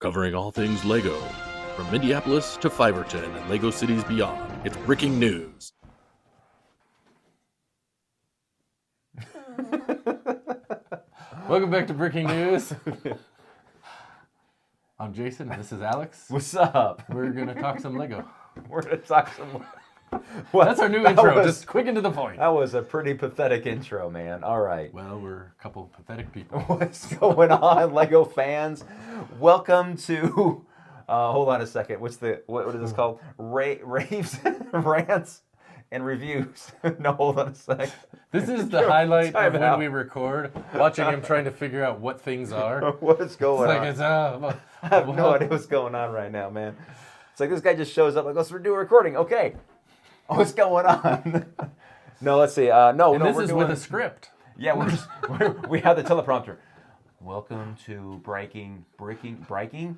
Covering all things LEGO, from Minneapolis to Fiverton and LEGO cities beyond. It's breaking news. Welcome back to Breaking News. I'm Jason, and this is Alex. What's up? We're going to talk some LEGO. We're going to talk some... Well, that's our new intro, just quick and to the point. That was a pretty pathetic intro, man. All right. Well, we're a couple of pathetic people. What's going on, LEGO fans? Welcome to... hold on a second. What is this called? Raves, Rants, and Reviews. No, hold on a sec. This is the highlight of when we record, watching him trying to figure out what things are. What is going on? It's I have no idea what's going on right now, man. It's like this guy just shows up, like, let's do a recording. Okay. What's going on? No, let's see. This is with a script. Yeah, we have the teleprompter. Welcome to Bragging News.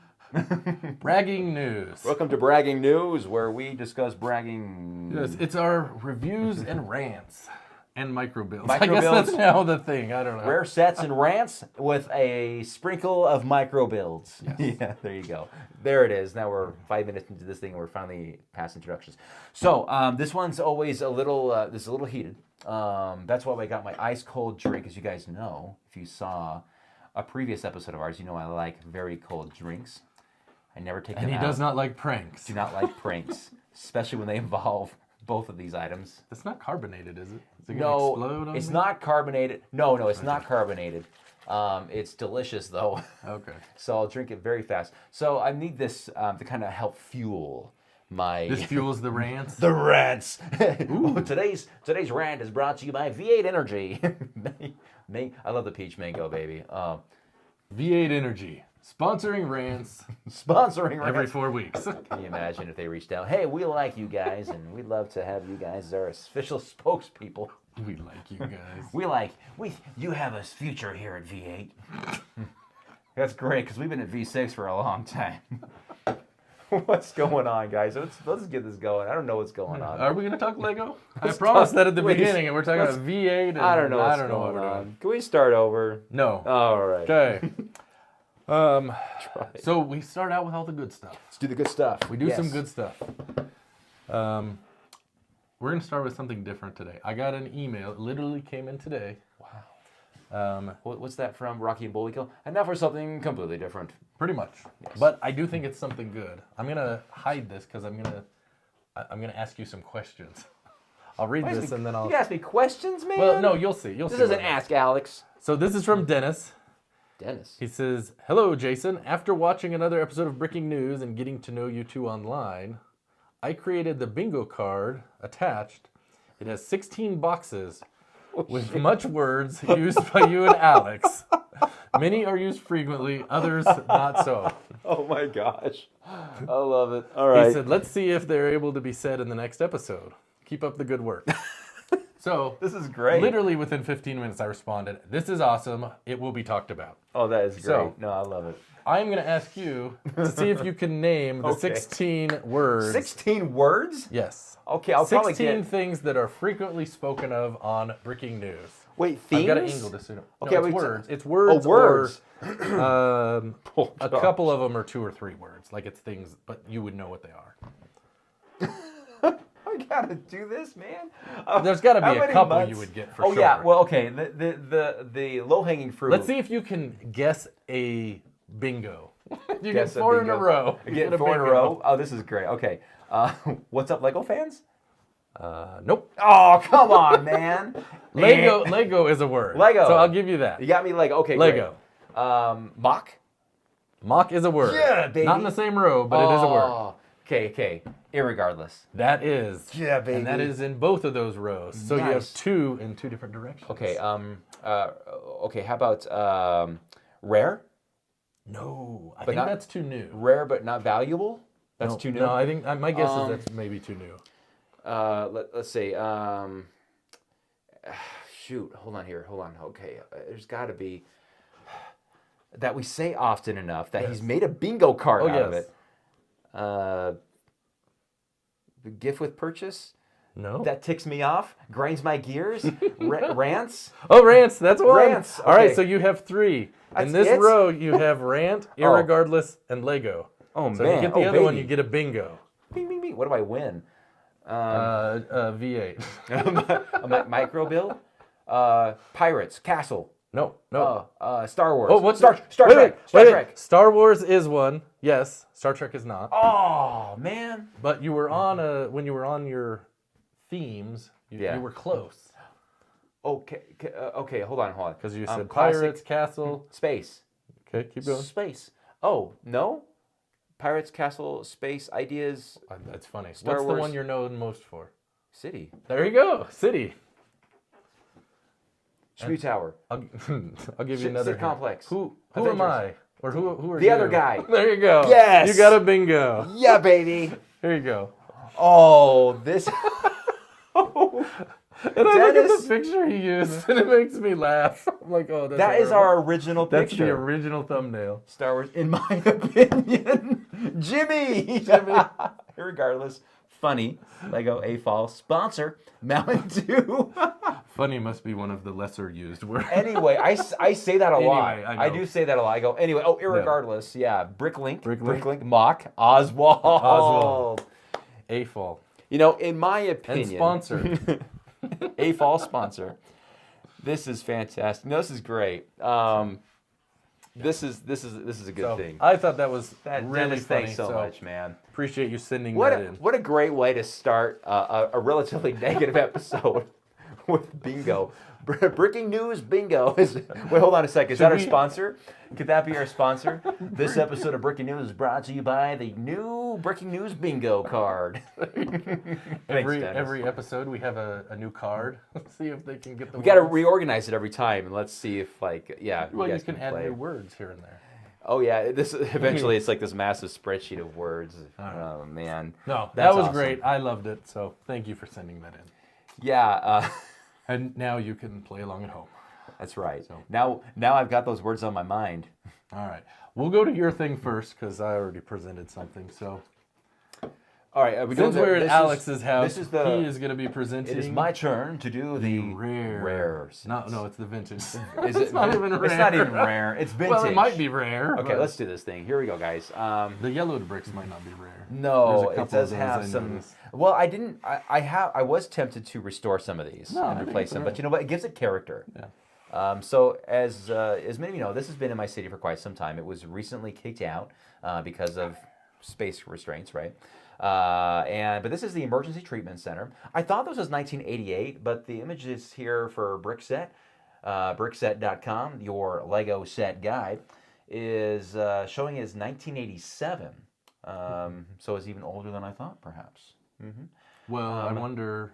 Welcome to Bragging News, where we discuss bragging. Yes, it's our reviews and rants and micro builds. Micro I guess builds. that's now the thing. I don't know. Rare sets and rants with a sprinkle of micro builds. Yes. Yeah, there you go. There it is. Now we're 5 minutes into this thing, and we're finally past introductions. So this one's always a little heated. That's why I got my ice cold drink. As you guys know, if you saw a previous episode of ours, you know I like very cold drinks. I never take them out. And he does not like pranks. Do not like pranks, especially when they involve both of these items. It's not carbonated, is it? Is it No, gonna explode on it's me? not carbonated. No, it's not carbonated. It's delicious, though. Okay. So I'll drink it very fast. So I need this to kind of help fuel my... This fuels the rants? The rants. Today's rant is brought to you by V8 Energy. I love the peach mango, baby. V8 Energy. Sponsoring rants. Sponsoring rants. Every 4 weeks. Can you imagine if they reached out? Hey, we like you guys, and we'd love to have you guys as our official spokespeople. We like you guys. You have a future here at V8. That's great, because we've been at V6 for a long time. What's going on, guys? Let's get this going. I don't know what's going on. Are we going to talk LEGO? I promised that at the beginning, and we're talking about V8. And I don't know what's what going we're on. doing. Can we start over? No. All right. Okay. Try. So we start out with all the good stuff. Let's do the good stuff. We do some good stuff. We're going to start with something different today. I got an email. It literally came in today. Wow. What's that from? Rocky and Bullwinkle? And now for something completely different. Pretty much. Yes. But I do think it's something good. I'm going to hide this because I'm going to ask you some questions. I'll read this and then I'll... You ask me questions, man? Well, no, you'll see. This isn't Ask Alex. So this is from Dennis. Dennis. He says, "Hello, Jason. After watching another episode of Breaking News and getting to know you two online, I created the bingo card attached. It has 16 boxes with much words used by you and Alex. Many are used frequently, others not so." Oh my gosh. I love it. All right. He said, "Let's see if they're able to be said in the next episode. Keep up the good work." So, this is great. Literally within 15 minutes I responded, "This is awesome. It will be talked about." Oh, that is great. So, no, I love it. I'm going to ask you to see if you can name the 16 words. 16 words? Yes. Okay, I'll probably 16 things that are frequently spoken of on Breaking News. Wait, themes? I've got to angle this in. Okay, no, it's words. It's words. Oh, words. Or, a couple of them are 2 or 3 words. Like it's things, but you would know what they are. I gotta do this, man. There's got to be a couple months? you would get for sure. Oh yeah, well okay. The low hanging fruit. Let's see if you can guess a bingo. You Guess get 4 in a bingo. row. You get 4 in a row. Oh, this is great. Okay. What's up, LEGO fans? Nope. Oh, come on, man. Lego is a word. Lego. So I'll give you that. You got me Lego. Okay, Lego. Great. Mock. Mock is a word. Yeah, baby. Not in the same row, but it is a word. Okay. Irregardless. That is. Yeah, baby. And that is in both of those rows. So you have 2 in 2 different directions. Okay. Okay. How about rare? No, I think that's too new. Rare but not valuable. That's too new. No, I think my guess is that's maybe too new. Let's see. Shoot. Hold on. Okay. There's got to be that we say often enough that he's made a bingo card out of it. The gift with purchase? No. that ticks me off, grinds my gears? Rants? Oh, Rants. That's one. Rants, All right, okay. so you have 3. That's In this it? row, you have Rant, Irregardless, and Lego. Oh, So man. if you get the other one, baby. you get a bingo. Bing, bing, bing. What do I win? V8. A micro bill? Pirates, Castle. No. Star Wars. Oh, what's Star wait, Trek. wait, Star wait. Trek. Star Wars is one. Yes. Star Trek is not. Oh, man. But you were on when you were on your themes, you were close. Okay, hold on. Because you said classic- Pirates, Castle. Space. Okay, keep going. Space. Oh, no? Pirates, Castle, Space, Ideas, That's funny. Star What's Wars. the one you're known most for? City. There you go. City. Tree Tower. I'll give you another City hint. Complex. Who Avengers. am I? Or who are The you? other guy. There you go. Yes. You got a bingo. Yeah, baby. Here you go. Oh, this. And I look at Dennis. the picture he used, and it makes me laugh. I'm like, oh, That is our original That's picture. the original thumbnail. Star Wars, in my opinion. Jimmy. Regardless, funny. Lego A-Fall sponsor. Mountain Dew. Funny must be one of the lesser used words. Anyway, I say that a lot. I know. I do say that a lot. I go, anyway, irregardless, yeah. Bricklink. Bricklink. Mock. Oswald. Oswald. A-Fall. You know, in my And opinion. sponsor. A-Fall sponsor. This is fantastic. No, this is great. This is a good thing. I thought that was That, really Dennis, funny. thanks so much, man. Appreciate you sending What that a, in. what a great way to start a relatively negative episode with bingo. Breaking news bingo. Wait, hold on a second. Is that our sponsor? Could that be our sponsor? This episode of Breaking News is brought to you by the new Breaking News bingo card. Every episode we have a new card. Let's see if they can get the We got to words. reorganize it every time, and let's see if, Well, you guys can add play. new words here and there. Oh yeah, this eventually it's like this massive spreadsheet of words. Oh man. No, That's that was awesome. great. I loved it. So thank you for sending that in. Yeah, And now you can play along at home. that's right. Now I've got those words on my mind. All right. We'll go to your thing first because I already presented something. So All right, are we doing since we're at this Alex's house, this is the- he is going to be presenting. It is my turn to do the rares. No, it's the vintage. Is It's not even rare. It's not even rare. It's vintage. Well, it might be rare. Okay, but let's do this thing. Here we go, guys. The yellowed bricks might not be rare. No, There's a it couple does of those have I some. noticed. Well, I didn't. I was tempted to restore some of these No, I and think replace it's them, all but right. you know what? It gives it character. Yeah. So as many of you know, this has been in my city for quite some time. It was recently kicked out because of space restraints, right? But this is the Emergency Treatment Center. I thought this was 1988, but the images here for Brickset, brickset.com, your Lego set guide, is showing it as 1987. So it's even older than I thought, perhaps. Well, I wonder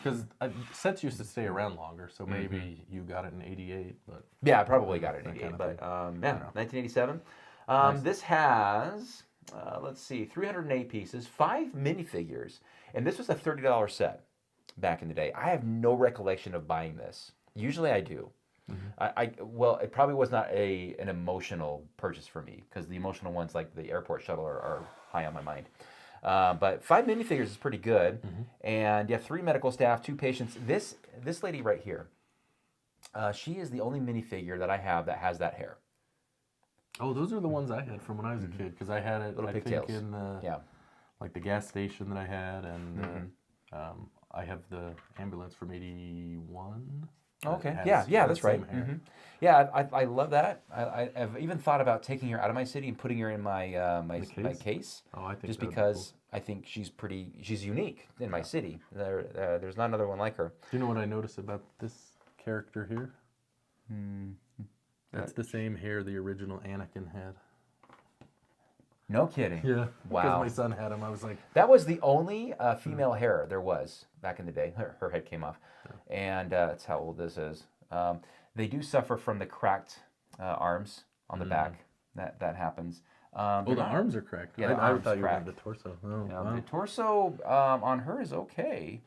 because sets used to stay around longer, so maybe you got it in '88, but Yeah, I probably got it in That 88, kind of but thing. yeah, 1987. This has, let's see, 308 pieces, 5 minifigures, and this was a $30 set back in the day. I have no recollection of buying this. Usually I do. Well, it probably was not an emotional purchase for me because the emotional ones like the airport shuttle are high on my mind. But 5 minifigures is pretty good, and you have 3 medical staff, 2 patients. This lady right here, she is the only minifigure that I have that has that hair. oh, those are the ones I had from when I was a kid because I had it. Little I think pigtails. in the Yeah. like the gas station that I had, and I have the ambulance from '81. Okay. That Yeah. has Yeah. that That's right. same hair. Yeah. I love that. I've even thought about taking her out of my city and putting her in my my case. Oh, I think Just that would be because I think she's unique in my city. There's not another one like her. Do you know what I noticed about this character here? That's the same hair the original Anakin had. No kidding. Yeah. Wow. Because my son had him. I was like, That was the only female hair there was back in the day. Her head came off, and that's how old this is. They do suffer from the cracked arms on the back. That happens. oh, the arms are cracked. Yeah, the I arms thought you were cracked. the torso. Oh, wow. The torso on her is okay.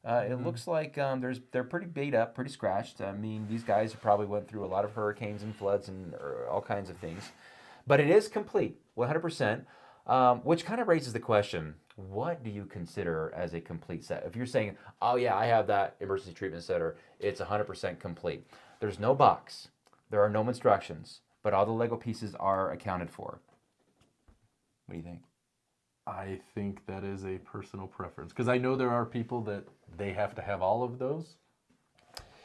It looks like they're pretty beat up, pretty scratched. I mean, these guys probably went through a lot of hurricanes and floods and all kinds of things. But it is complete, 100%, which kind of raises the question, what do you consider as a complete set? If you're saying, oh yeah, I have that emergency treatment center, it's 100% complete. There's no box. There are no instructions, but all the Lego pieces are accounted for. What do you think? I think that is a personal preference because I know there are people that they have to have all of those.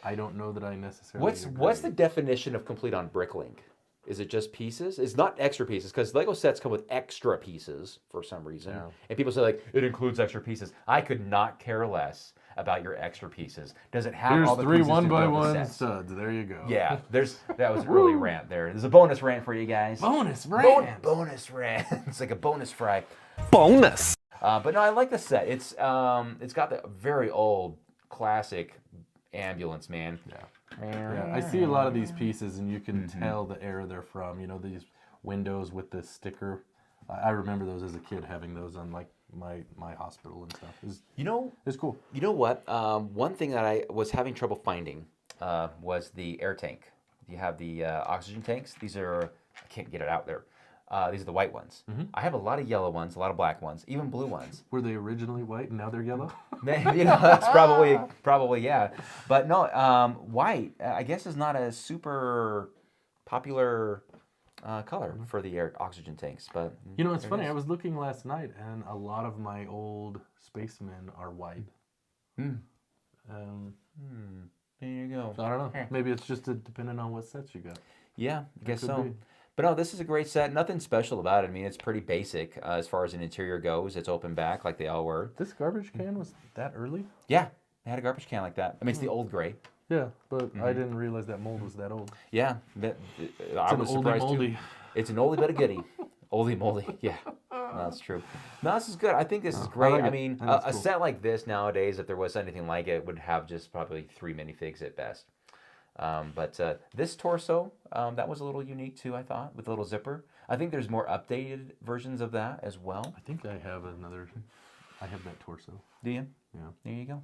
I don't know that I necessarily What's the agree. definition of complete on Bricklink? Is it just pieces? It's not extra pieces because Lego sets come with extra pieces for some reason. Yeah. And people say like, it includes extra pieces. I could not care less about your extra pieces. Does it have Here's all the 3 pieces to build the 1x1 set? studs. There you go. Yeah, that was an early rant there. There's a bonus rant for you guys. Bonus rant. Bonus rant. It's like a bonus fry. Bonus. But no, I like the set. It's got the very old classic ambulance, man. Yeah, I see a lot of these pieces, and you can tell the era they're from. You know, these windows with the sticker. I remember those as a kid, having those on like my hospital and stuff. It's cool. You know what? One thing that I was having trouble finding was the air tank. You have the oxygen tanks. These are, I can't get it out there. These are the white ones. I have a lot of yellow ones, a lot of black ones, even blue ones. Were they originally white and now they're yellow? You know, that's probably yeah. But no, white I guess is not a super popular color for the air oxygen tanks. But You know, it's funny. I was looking last night, and a lot of my old spacemen are white. There you go. So I don't know. Maybe it's just depending on what sets you got. Yeah, I guess could so. be. But no, this is a great set. Nothing special about it. I mean, it's pretty basic as far as an interior goes. It's open back like they all were. This garbage can was that early? Yeah, they had a garbage can like that. I mean, it's the old gray. Yeah, but I didn't realize that mold was that old. Yeah, I was surprised moldy. too. It's an oldie but a goodie. Oldie moldy, yeah. No, that's true. No, this is good. I think this is great. like I it. mean, I think it's a cool. set like this nowadays, if there was anything like it, would have just probably 3 minifigs at best. But this torso, that was a little unique too, I thought, with a little zipper. I think there's more updated versions of that as well. I think I have that torso. Do you? Yeah. There you go.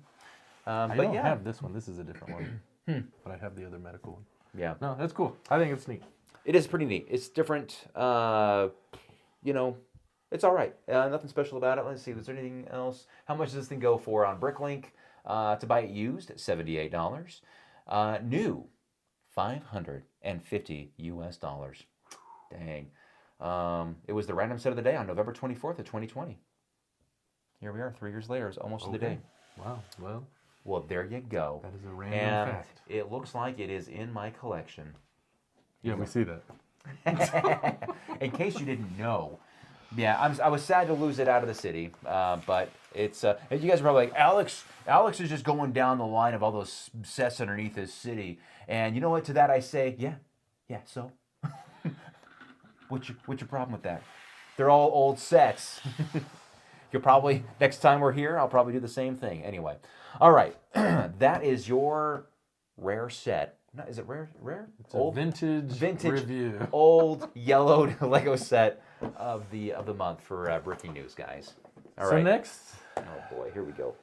I But don't yeah, have this one. This is a different one. But I have the other medical one. yeah. No, that's cool. I think it's neat. It is pretty neat. It's different. You know, it's all right. Nothing special about it. Let's see. Was there anything else? How much does this thing go for on Bricklink? To buy it used, $78. New, $550 US. Dang. It was the random set of the day on November 24th of 2020. Here we are, 3 years later. It's almost to the day. Wow. Well, there you go. That is a random And fact. it looks like it is in my collection. Yeah, we see that. In case you didn't know. Yeah, I was sad to lose it out of the city, but it's. And you guys are probably like, Alex is just going down the line of all those sets underneath his city, and you know what? To that I say, yeah. So, what's your problem with that? They're all old sets. You'll probably next time we're here, I'll probably do the same thing. Anyway, all right, that is your rare set. No, is it rare? It's a vintage review. Old yellowed Lego set of the month for Breaking News, guys. All So right. next, Oh boy, here we go.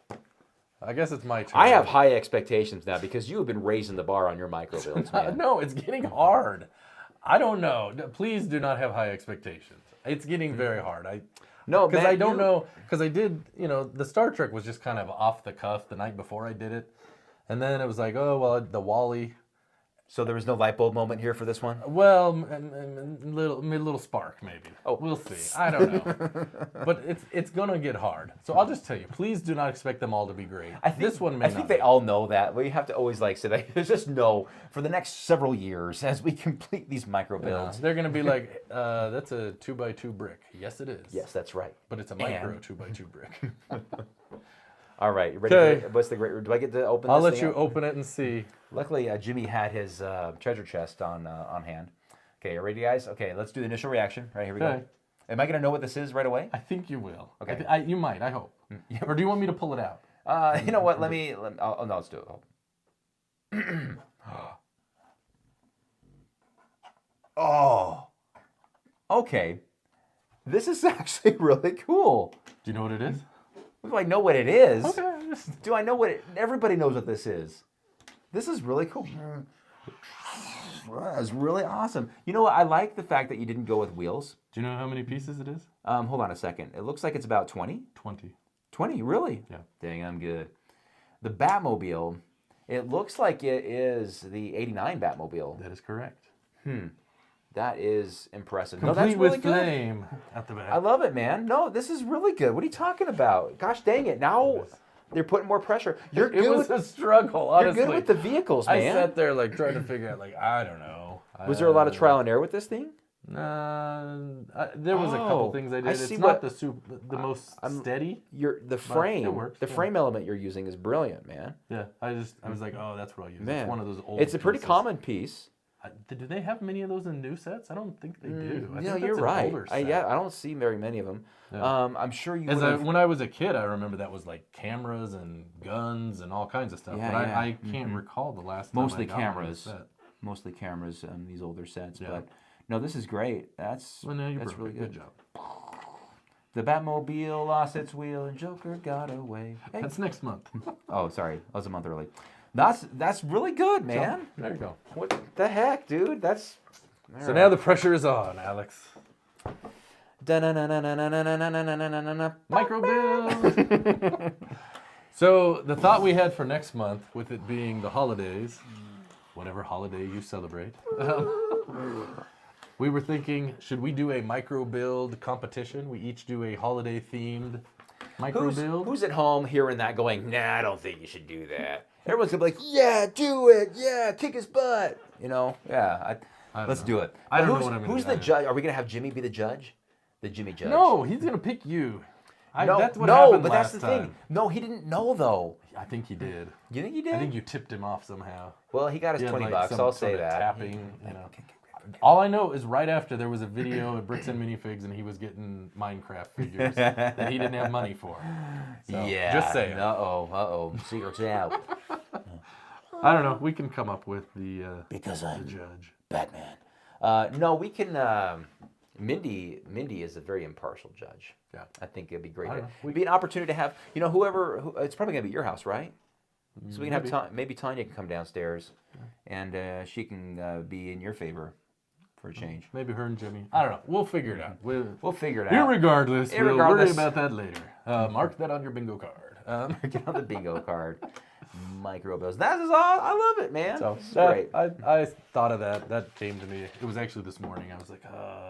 I guess it's my turn. I have high expectations now because you have been raising the bar on your micro builds, man. No, it's getting hard. I don't know. Please do not have high expectations. It's getting very hard. No, Because man, I don't know. Because I did, the Star Trek was just kind of off the cuff the night before I did it. And then it was like, oh, well, the Wally. So there was no light bulb moment here for this one? Well, little spark maybe. Oh. We'll see. I don't know. But it's gonna get hard. So I'll just tell you, please do not expect them all to be great. This one may I not think be. they all know that. We have to always say that. Just know for the next several years as we complete these micro builds. They're gonna be like, that's a 2x2 brick. Yes, it is. Yes, that's right. But it's a micro 2x2 brick. All right, you ready? Okay. What's the great? Do I get to open? I'll this let thing you up? open it and see. Luckily, Jimmy had his treasure chest on hand. Okay, you ready, guys? Okay, let's do the initial reaction. Right, here we Okay. go. Am I gonna know what this is right away? I think you will. Okay. You might. I hope. Or do you want me to pull it out? You know what? Let me. Oh no, let's do it. Oh. Okay. This is actually really cool. Do you know what it is? Do I know what it is? Okay. Do I know what it? Everybody knows what this is. This is really cool. That's really awesome. You know what? I like the fact that you didn't go with wheels. Do you know how many pieces it is? Hold on a second. It looks like it's about 20. 20. 20, really? Yeah. Dang, I'm good. The Batmobile, it looks like it is the 89 Batmobile. That is correct. That is impressive. Complete no, that's really with good. flame at the back. I love it, man. No, this is really good. What are you talking about? Gosh dang it. Now they're putting more pressure. You're It good was with, a struggle, honestly. you're good with the vehicles, I man. sat there like trying to figure out, like, I don't know. Was there a lot of trial and error with this thing? There was a couple things I did. I It's see not what- the most steady. The frame, it works, the yeah. frame element you're using is brilliant, man. Yeah, I was like, oh, that's what I'll use. Man, It's one of those old it's a pretty pieces. common piece. Do they have many of those in new sets? I don't think they do. I No, think you're that's an right. older set. I don't see very many of them. Yeah. I'm sure you As would when I was a kid, I remember that was like cameras and guns and all kinds of stuff. Yeah, but yeah. I can't recall the last time Mostly I got one of cameras. those set. Mostly cameras on these older sets. Yeah. But no, this is great. That's Well, no, you that's broke really it. good. Good job. The Batmobile lost its wheel and Joker got away. Hey. That's next month. Oh, sorry. That was a month early. That's really good, man. There you go. What the heck, dude? That's So now the pressure is on, Alex. Micro build. So the thought we had for next month, with it being the holidays, whatever holiday you celebrate, we were thinking, should we do a micro build competition? We each do a holiday themed micro build. Who's at home hearing that going, nah, I don't think you should do that. Everyone's going to be like, yeah, do it. Yeah, kick his butt. You know, yeah, let's do it. I don't know But what I'm gonna Who's do. the judge? Are we going to have Jimmy be the judge? The Jimmy judge? No, he's gonna pick you. That's what no, happened but last that's the time. thing. No, he didn't know, though. I think he did. You think he did? I think you tipped him off somehow. Well, he got his He had, $20. like, some I'll sort say of that. Tapping, you know. All I know is right after there was a video at Bricks and Minifigs, and he was getting Minecraft figures that he didn't have money for. So, Yeah. just saying. Uh-oh. Secrets out. I don't know. We can come up with the Because the I'm judge. Batman. No, we can... Mindy is a very impartial judge. Yeah. I think it'd be great. I don't know. It'd be an opportunity to have, whoever, it's probably going to be your house, right? So we can have, maybe Tanya can come downstairs, and she can be in your favor for a change. Maybe her and Jimmy. I don't know. We'll figure it out. We'll figure it out. Irregardless, we'll worry Irregardless. about that later. Mark that on your bingo card. Get on the bingo card. Micro bills. That is all. I love it, man. So It's great. I thought of that. That came to me. It was actually this morning. I was like,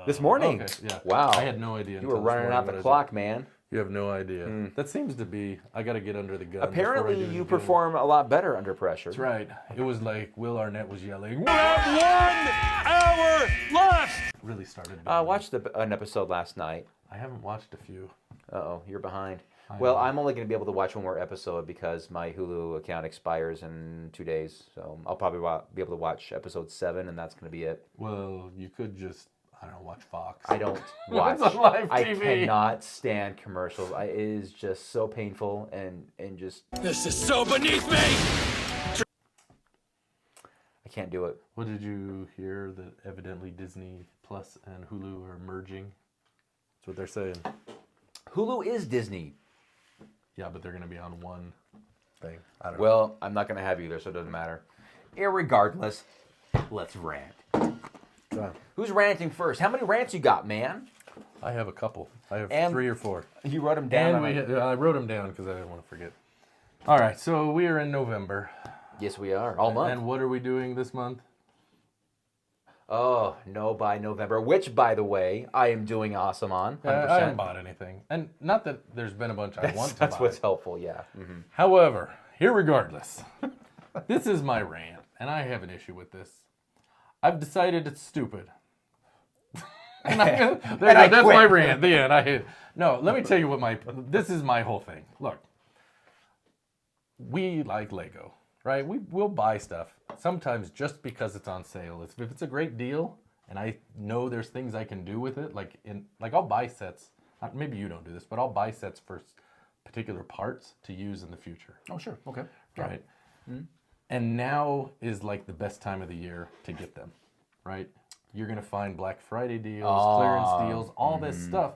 This morning? Okay, yeah. Wow. I had no idea. You were until this running morning out what the I clock, man. You have no idea. That seems to be. I got to get under the gun. Apparently, before I do you anything. perform a lot better under pressure. That's right. It was like Will Arnett was yelling. We have 1 hour left. Really started. I watched an episode last night. I haven't watched a few. Uh-oh, you're behind. Well, know. I'm only going to be able to watch one more episode because my Hulu account expires in 2 days. So I'll probably be able to watch episode 7, and that's going to be it. Well, you could just, I don't know, watch Fox. I don't watch. It's on live I TV. cannot stand commercials. It is just so painful and just This is so beneath me. I can't do it. What did you hear that evidently Disney Plus and Hulu are merging? That's what they're saying. Hulu is Disney. Yeah, but they're going to be on one thing. I don't know. Well, I'm not going to have either, so it doesn't matter. Irregardless, let's rant. Who's ranting first? How many rants you got, man? I have a couple. I have And 3 or 4. You wrote them down. And I wrote them down because I didn't want to forget. All right, so we are in November. Yes, we are. All month. And what are we doing this month? Oh, no by November, which, by the way, I am doing awesome on. 100%. I haven't bought anything. And not that there's been a bunch I want to That's buy. what's helpful, yeah. Mm-hmm. However, irregardless, this is my rant, and I have an issue with this. I've decided it's stupid. That's quit. my rant. The end. I hate it. No, let me tell you what this is my whole thing. Look, we like Lego, right? We'll buy stuff sometimes just because it's on sale. If it's a great deal, and I know there's things I can do with it, like I'll buy sets. Maybe you don't do this, but I'll buy sets for particular parts to use in the future. Oh, sure. Okay. Right. Mm-hmm. And now is like the best time of the year to get them, right? You're going to find Black Friday deals, clearance deals, all this stuff.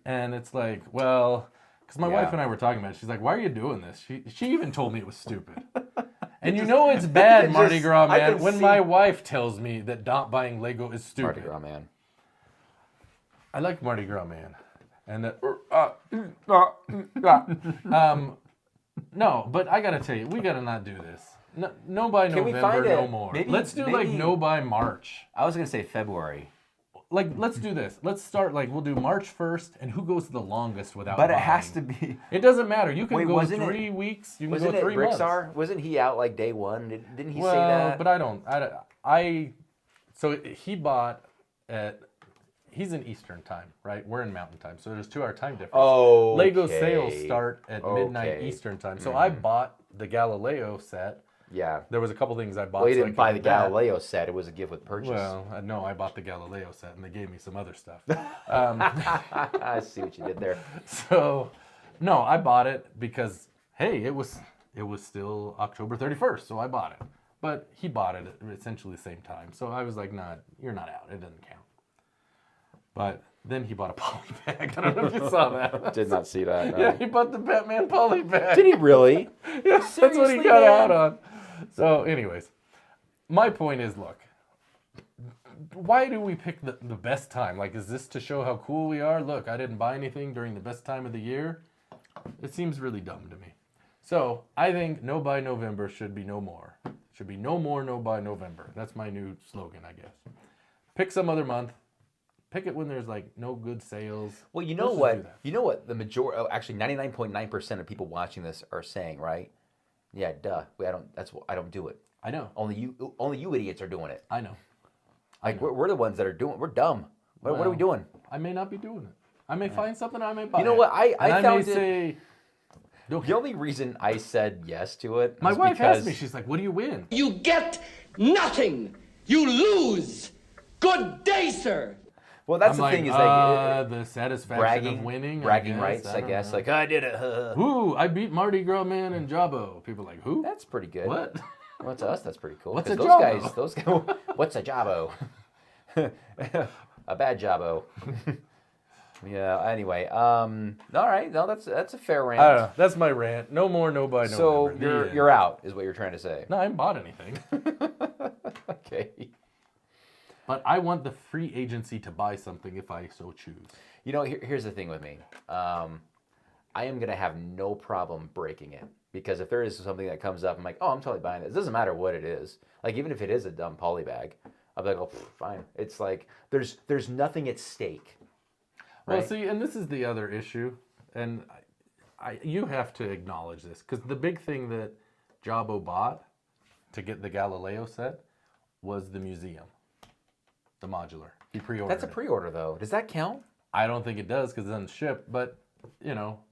And it's like, well, because my wife and I were talking about it. She's like, why are you doing this? She even told me it was stupid. And you know it's bad, Just- Mardi Gras I man, can when see- my wife tells me that not buying Lego is stupid. Mardi Gras man. I like Mardi Gras man. And no, but I gotta tell you, we gotta not do this. No by Can we November, find no it? more. Maybe- Let's do like maybe- no by March. I was gonna say February, Like, let's do this. Let's start, like, we'll do March 1st, and who goes the longest without but it buying? has to be. It doesn't matter. You can Wait, go wasn't it- 3 weeks. You can Wasn't go it 3 months. Brickstar? Wasn't he out like day one? Didn't he Well, say that? but so he bought he's in Eastern time, right? We're in Mountain time, so there's 2-hour time difference. Oh, Lego sales start at midnight Okay. Eastern time. So I bought the Galileo set. Yeah. There was a couple things I bought. Well, you so I didn't could buy get the that. Galileo set. It was a gift with purchase. Well, no, I bought the Galileo set, and they gave me some other stuff. I see what you did there. So, no, I bought it because hey, it was still October 31st, so I bought it. But he bought it at essentially the same time, so I was like, "Nah, you're not out. It doesn't count." But then he bought a poly bag. I don't know if you saw that. Did not see that. No. Yeah, he bought the Batman poly bag. Did he really? Yeah, that's what he Seriously, got man? out on. So, anyways, my point is, look, why do we pick the best time? Like, is this to show how cool we are? Look, I didn't buy anything during the best time of the year. It seems really dumb to me. So, I think no buy November should be no more. Should be no more no buy November. That's my new slogan, I guess. Pick some other month. Pick it when there's like no good sales. Well, you know Let's just do what? that. You know what? The majority, actually, 99.9% of people watching this are saying, right? Yeah, duh. I don't do it. I know. Only you idiots are doing it. I know. Like we're the ones that are doing. We're dumb. What are we Well, doing? I may not be doing it. I may find something I may buy. You know what? I And I found may it. say, The only reason I said yes to it. my was wife because, asked me, she's like, what do you win? You get nothing. You lose. Good day, sir. Well, that's I'm the like, thing is like the satisfaction bragging, of winning. bragging I rights. I don't guess know. like I did it. Ooh, I beat Mardi Gras Man and Jabbo. People are like, who? That's pretty good. What? Well, to us, that's pretty cool. What's 'cause a those jabbo? guys? Those guys. What's a jabbo? A bad jabbo. Yeah. Anyway. All right. No, that's a fair rant. I don't know. That's my rant. No more, no buy, no So November. The end. you're out, is what you're trying to say. No, I haven't bought anything. Okay. But I want the free agency to buy something if I so choose. You know, here's the thing with me. I am gonna have no problem breaking it because if there is something that comes up, I'm like, oh, I'm totally buying this. It doesn't matter what it is. Like even if it is a dumb poly bag, I'll be like, oh, fine. It's like there's nothing at stake. Well, Right? see, and this is the other issue, and you have to acknowledge this because the big thing that Jabbo bought to get the Galileo set was the museum, the modular. He pre-ordered. That's a pre-order though. Does that count? I don't think it does because it doesn't ship, but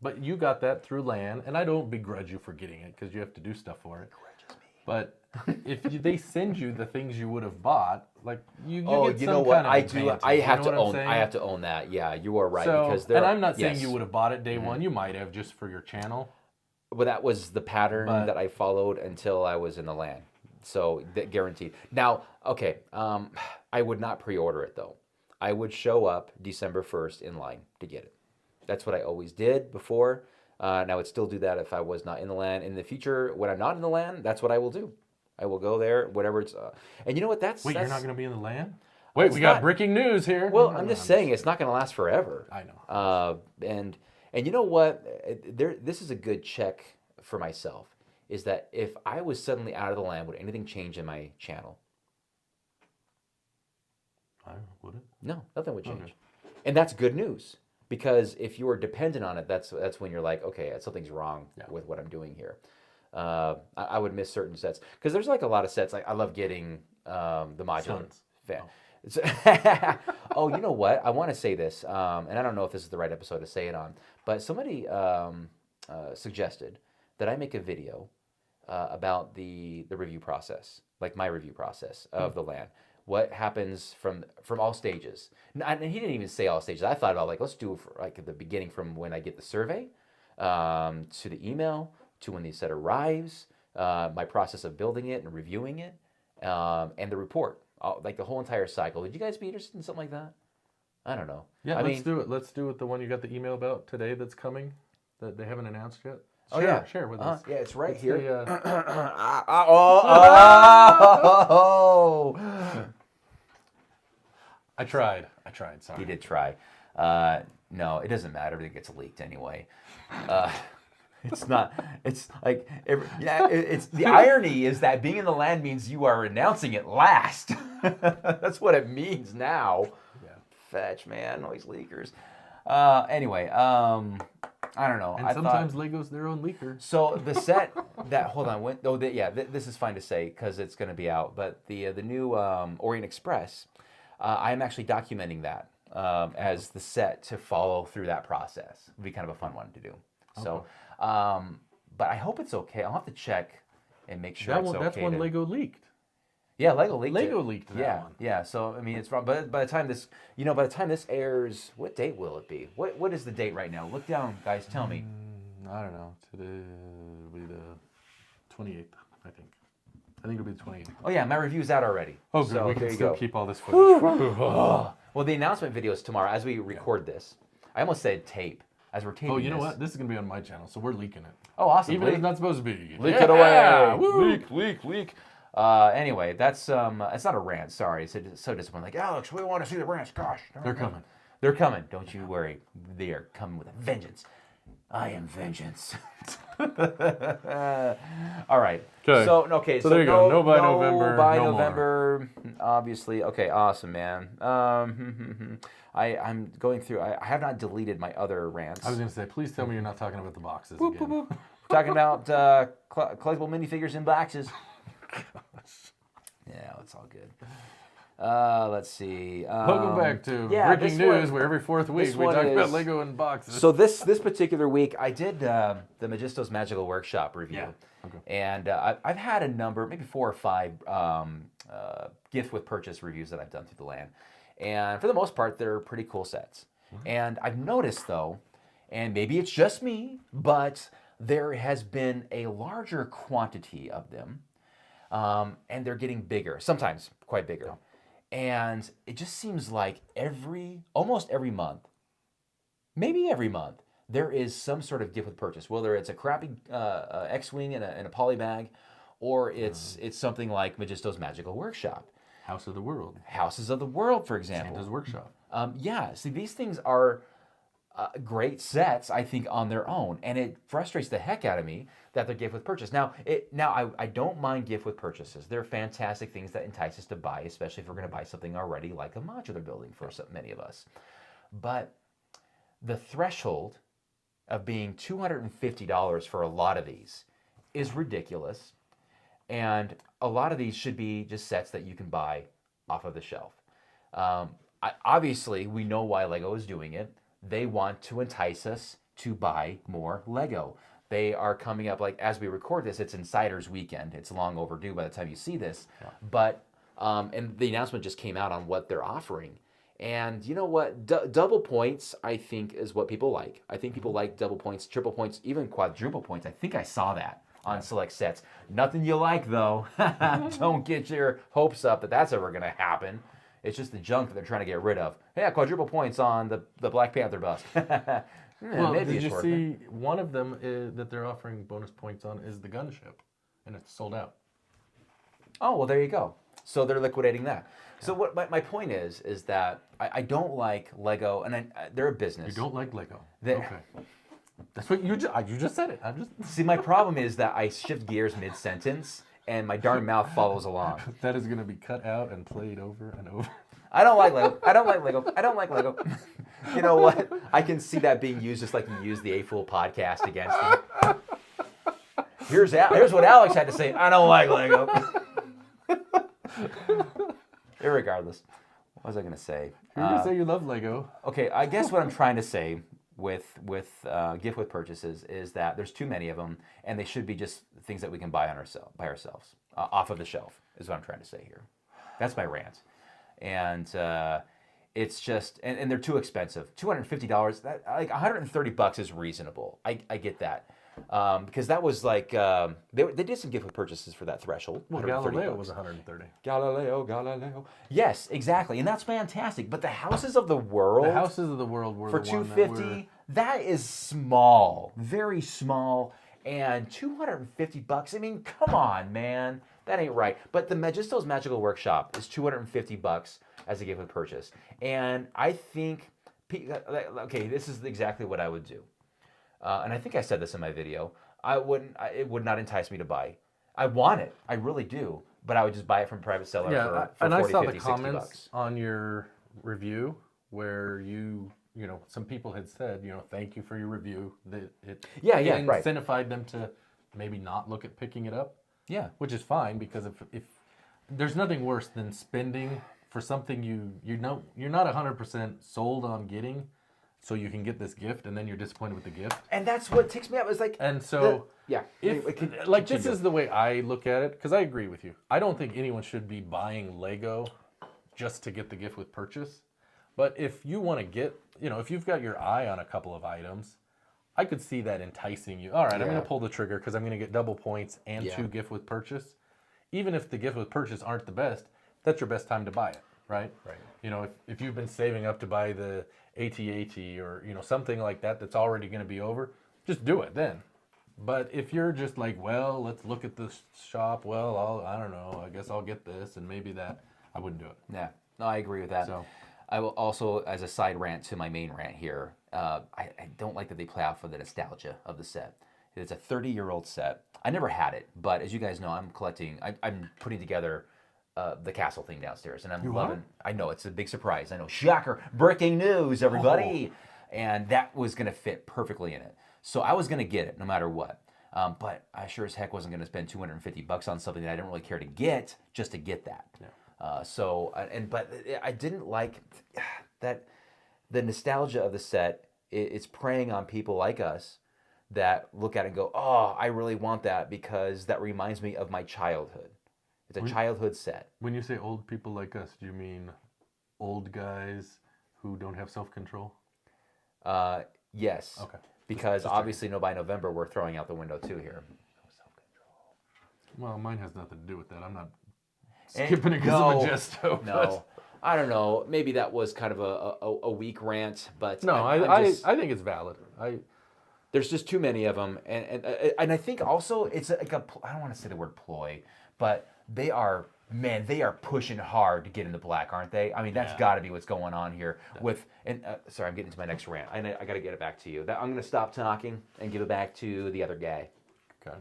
but you got that through LAN, and I don't begrudge you for getting it because you have to do stuff for it. But if they send you the things you would have bought, like you get you some know what? kind of I do. advantage, I you have know to what I'm own. saying? I have to own that. Yeah, you are right. So, because and I'm not saying yes. you would have bought it day one. You might have just for your channel. Well, that was the pattern But- that I followed until I was in the LAN. So that guaranteed. Now, okay, I would not pre-order it though. I would show up December 1st in line to get it. That's what I always did before. And I would still do that if I was not in the LAN. In the future, when I'm not in the LAN, that's what I will do. I will go there, whatever it's. And you know what? Wait, you're that's, not going to be in the LAN? Wait, It's we got not- breaking news here. Well, I'm just saying it's not going to last forever. I know. And you know what? This is a good check for myself. Is that if I was suddenly out of the LAN, would anything change in my channel? I would it? No, nothing would change. Okay. And that's good news because if you are dependent on it, that's when you're like, okay, something's wrong with what I'm doing here. I would miss certain sets because there's like a lot of sets. Like I love getting the modular Sons. fan. Oh, you know what? I want to say this, and I don't know if this is the right episode to say it on, but somebody suggested that I make a video about the review process, like my review process of the LAN. What happens from all stages? And he didn't even say all stages. I thought about like let's do it for, like at the beginning from when I get the survey to the email to when the set arrives, my process of building it and reviewing it, and the report, like the whole entire cycle. Would you guys be interested in something like that? I don't know. Yeah, I let's mean, do it. Let's do it. The one you got the email about today that's coming that they haven't announced yet. Oh yeah, Share with us. Yeah, it's right It's here. the, Oh! I tried. Sorry. He did try. No, it doesn't matter. It gets leaked anyway. It's not. It's like. It's the irony is that being in the land means you are announcing it last. That's what it means now. Yeah. Fetch, man, noise leakers. Anyway, I don't know. And sometimes Lego's their own leaker. So the set that hold on, this is fine to say because it's going to be out. But the new Orient Express, I am actually documenting that as the set to follow through that process. It'd be kind of a fun one to do. So, but I hope it's okay. I'll have to check and make sure it's okay. That's one Lego leaked. Yeah, Lego leaked. Lego leaked that one. Yeah. So I mean, it's wrong. But by the time this airs, what date will it be? What is the date right now? Look down, guys. Tell me. I don't know. Today will be the 28th, I think. I think it'll be the 28th. Oh yeah, my review's out already. Oh, good. So We there can you still go. keep all this footage. Well, the announcement video is tomorrow as we record this. I almost said tape as we're taping. Oh, you know this. what? This is gonna be on my channel, so we're leaking it. Oh, awesome. Even if it's not supposed to be. Leak it away. Woo! Leak. Anyway, that's it's not a rant. Sorry, it's so disappointing. Like, Alex, we want to see the rants. Gosh, They're coming. They're coming. Don't you worry. They are coming with a vengeance. I am vengeance. All right. Okay. So there you go. No by November. By no November. Obviously. Okay. Awesome, man. I'm going through. I have not deleted my other rants. I was gonna say, please tell me you're not talking about the boxes again. Talking about collectible minifigures in boxes. Yeah, it's all good. Let's see. Welcome back to yeah, Breaking this one- News, where every fourth week this we one talk about is- Lego in boxes. So this particular week, I did the Magisto's Magical Workshop review, Yeah, okay. and I've had a number, maybe 4 or 5 gift with purchase reviews that I've done through the land, and for the most part, they're pretty cool sets. And I've noticed though, and maybe it's just me, but there has been a larger quantity of them, and they're getting bigger, sometimes quite bigger. And it just seems like almost every month, maybe every month, there is some sort of gift with purchase, whether it's a crappy X-Wing in a poly bag, or it's something like Magisto's Magical Workshop. House of the World. Houses of the World, for example. Santa's Workshop. Yeah, see, these things are great sets, I think, on their own, and it frustrates the heck out of me that they're gift with purchase. Now, I don't mind gift with purchases. They're fantastic things that entice us to buy, especially if we're going to buy something already like a modular building for many of us. But the threshold of being $250 for a lot of these is ridiculous, and a lot of these should be just sets that you can buy off of the shelf. Obviously, we know why Lego is doing it. They want to entice us to buy more Lego. They are coming up, like, as we record this, it's Insiders Weekend. It's long overdue by the time you see this. Yeah. But, and the announcement just came out on what they're offering. And you know what? Double points, I think, is what people like. I think people like double points, triple points, even quadruple points. I think I saw that on select sets. Nothing you like, though. Don't get your hopes up that that's ever going to happen. It's just the junk that they're trying to get rid of. Yeah, quadruple points on the Black Panther bust. Well, maybe did it's you worth see it. one of them that they're offering bonus points on is the gunship, and it's sold out. Oh, well, there you go. So they're liquidating that. Yeah. So what my point is that I don't like Lego, and they're a business. You don't like Lego? Okay. That's what you just said it. See, my problem is that I shift gears mid-sentence, and my darn mouth follows along. That is going to be cut out and played over and over. I don't like Lego. I don't like Lego. I don't like Lego. You know what? I can see that being used just like you used the A-Fool podcast against me. Here's what Alex had to say. I don't like Lego. Irregardless, what was I going to say? You're going to say you love Lego. Okay, I guess what I'm trying to say with gift with purchases is that there's too many of them, and they should be just things that we can buy ourselves, off of the shelf, is what I'm trying to say here. That's my rant. And it's just, and they're too expensive. $250, like $130 is reasonable. I get that. Because that was like, they did some gift with purchases for that threshold. Well, Galileo was $130. Galileo. Yes, exactly. And that's fantastic. But the Houses of the World. The Houses of the World were for the one $250, that is small. Very small. And $250. I mean, come on, man. That ain't right. But the Magisto's Magical Workshop is $250 as a gift with purchase. And I think, okay, this is exactly what I would do. And I think I said this in my video. It would not entice me to buy. I want it. I really do. But I would just buy it from a private seller for and 40, I saw 50, the comments $60. on your review where some people had said, thank you for your review. That it right. incentivized them to maybe not look at picking it up. Yeah. Which is fine, because if there's nothing worse than spending for something you're not 100% sold on getting, so you can get this gift and then you're disappointed with the gift. And that's what ticks me up. It's like, and so this is the way I look at it, because I agree with you. I don't think anyone should be buying Lego just to get the gift with purchase. But if you want to get, if you've got your eye on a couple of items, I could see that enticing you. All right, I'm going to pull the trigger because I'm going to get double points and 2 gift with purchase. Even if the gift with purchase aren't the best, that's your best time to buy it, right? Right. If you've been saving up to buy the AT-AT or, something like that that's already going to be over, just do it then. But if you're just like, well, let's look at this shop. Well, I don't know. I guess I'll get this and maybe that. I wouldn't do it. Yeah. No, I agree with that. So, I will also, as a side rant to my main rant here, I don't like that they play out for the nostalgia of the set. It's a 30-year-old set. I never had it, but as you guys know, I'm putting together the castle thing downstairs, and I'm loving. I know it's a big surprise. I know, shocker, breaking news, everybody, and that was gonna fit perfectly in it. So I was gonna get it no matter what. But I sure as heck wasn't gonna spend $250 on something that I didn't really care to get just to get that. Yeah. But I didn't like that the nostalgia of the set. It's preying on people like us that look at it and go, oh, I really want that because that reminds me of my childhood. It's a childhood set. When you say old people like us, do you mean old guys who don't have self-control? Yes. Okay. Because obviously, by November, we're throwing out the window too here. No self-control. Well, mine has nothing to do with that. I'm not skipping it because of Majesto. No. I don't know. Maybe that was kind of a weak rant, but no, I think it's valid. There's just too many of them, and I think also it's like I don't want to say the word ploy, but they are pushing hard to get into black, aren't they? I mean, that's got to be what's going on here. Sorry, I'm getting to my next rant. I got to get it back to you. I'm going to stop talking and give it back to the other guy. Okay.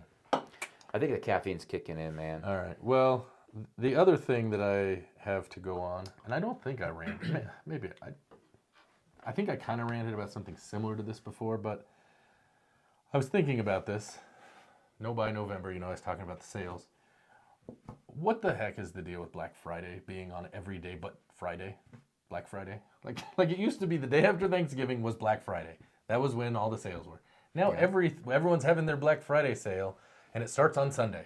I think the caffeine's kicking in, man. All right. Well, the other thing that I have to go on, and I don't think I ranted. Maybe I think I kind of ranted about something similar to this before, but I was thinking about this. By November, I was talking about the sales. What the heck is the deal with Black Friday being on every day but Friday? Black Friday? Like it used to be the day after Thanksgiving was Black Friday. That was when all the sales were. Now everyone's having their Black Friday sale, and it starts on Sunday.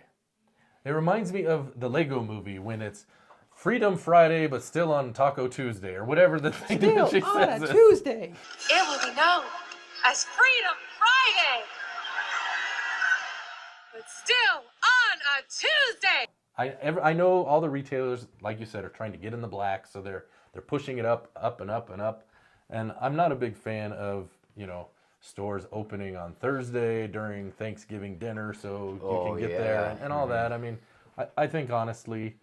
It reminds me of the Lego movie when it's Freedom Friday but still on Taco Tuesday or whatever the thing that she says. Tuesday. It will be known as Freedom Friday, but still on a Tuesday. I know all the retailers, like you said, are trying to get in the black, so they're pushing it up and up and up. And I'm not a big fan of, stores opening on Thursday during Thanksgiving dinner so you can get there and all that. I mean, I think honestly,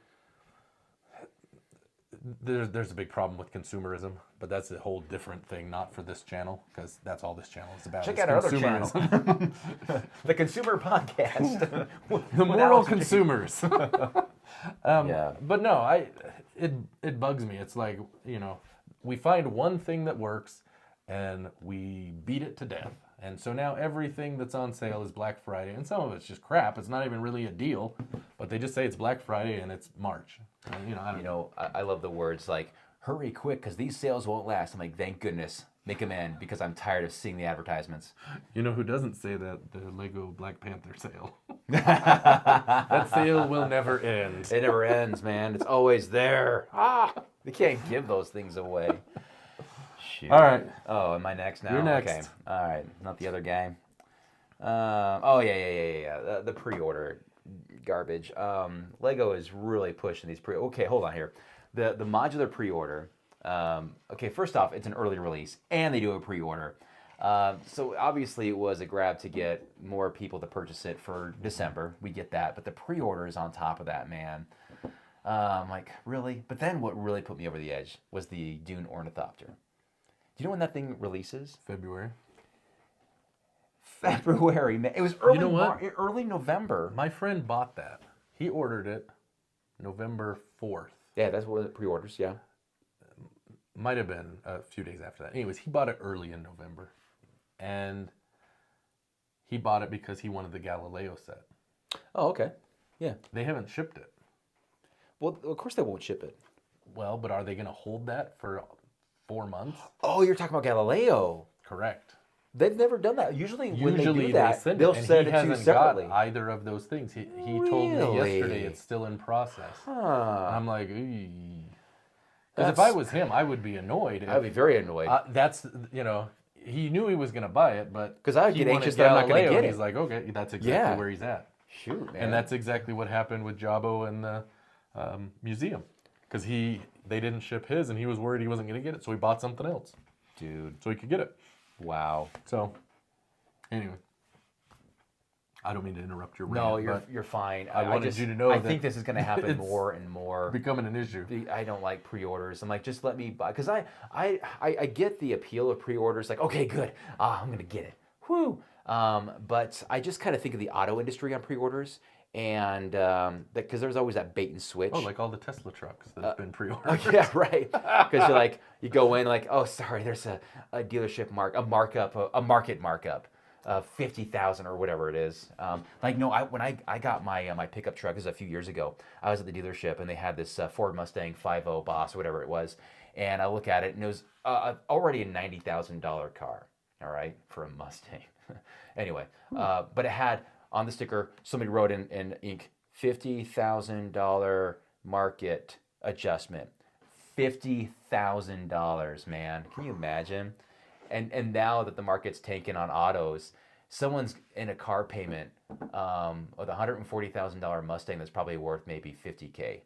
there's a big problem with consumerism, but that's a whole different thing, not for this channel, because that's all this channel is about. Check out our other channel, the Consumer Podcast, the moral consumers. But no, it bugs me. It's like we find one thing that works, and we beat it to death. And so now everything that's on sale is Black Friday, and some of it's just crap. It's not even really a deal, but they just say it's Black Friday and it's March. I love the words like "hurry quick" because these sales won't last. I'm like, thank goodness, make them end because I'm tired of seeing the advertisements. You know who doesn't say that? The Lego Black Panther sale. That sale will never end. It never ends, man. It's always there. They can't give those things away. Shoot. All right. Oh, am I next now? You're next. Okay. All right. Not the other guy. The pre-order garbage. Lego is really pushing these Okay, hold on here. The modular pre-order. Okay, first off, it's an early release, and they do a pre-order. So obviously it was a grab to get more people to purchase it for December. We get that, but the pre-orders on top of that, man. Like, really? But then what really put me over the edge was the Dune Ornithopter. Do you know when that thing releases? February. February, man. It was early, You know what? early November. My friend bought that. He ordered it November 4th. Yeah, that's what pre-orders, yeah. Might have been a few days after that. Anyways, he bought it early in November. And he bought it because he wanted the Galileo set. Oh, okay. Yeah. They haven't shipped it. Well, of course they won't ship it. Well, but are they going to hold that for 4 months? Oh, you're talking about Galileo. Correct. They've never done that. Usually when they do that, send they'll it, and send he it to you hasn't separately. got either of those things. He told me yesterday Really? it's still in process. Huh. And I'm like, because if I was him, I would be annoyed. I'd be very annoyed. That's, he knew he was going to buy it, but 'Cause I would he get anxious wanted that I'm not gonna Galileo, get and it. He's like, okay, that's exactly Yeah. where he's at. Shoot, man. And that's exactly what happened with Jabbo and the museum. Because they didn't ship his, and he was worried he wasn't going to get it, so he bought something else. Dude. So he could get it. Wow. So, anyway. I don't mean to interrupt your rant. No, but you're fine. I wanted you to know I that think this is going to happen it's more and more. becoming an issue. I don't like pre-orders. I'm like, just let me buy. Because I get the appeal of pre-orders. Like, okay, good. I'm going to get it. Whoo. But I just kind of think of the auto industry on pre-orders. And because there's always that bait and switch. Oh, like all the Tesla trucks that have been pre-ordered. Yeah, right. Because you're like, you go in like, oh, sorry, there's a dealership a market markup. 50,000 or whatever it is. When I got my pickup truck, this is a few years ago, I was at the dealership and they had this Ford Mustang 5.0 Boss or whatever it was, and I look at it and it was already a $90,000 car, all right, for a Mustang. Anyway, but it had on the sticker, somebody wrote in ink, $50,000 market adjustment. $50,000, man. Can you imagine? And now that the market's tanking on autos, someone's in a car payment with a $140,000 Mustang that's probably worth maybe $50K.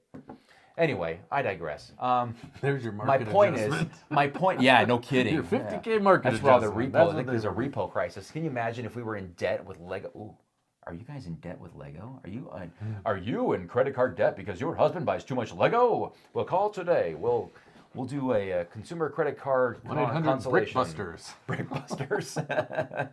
Anyway, I digress. There's your market My point, yeah, no kidding. Your 50K market That's where all the adjustment. repo. That's I think what there's a they- repo crisis. Can you imagine if we were in debt with Lego? Ooh, are you guys in debt with Lego? Are you in credit card debt because your husband buys too much Lego? Well, call today. We'll do a consumer credit card 1-800 consolation. Brickbusters. Brickbusters.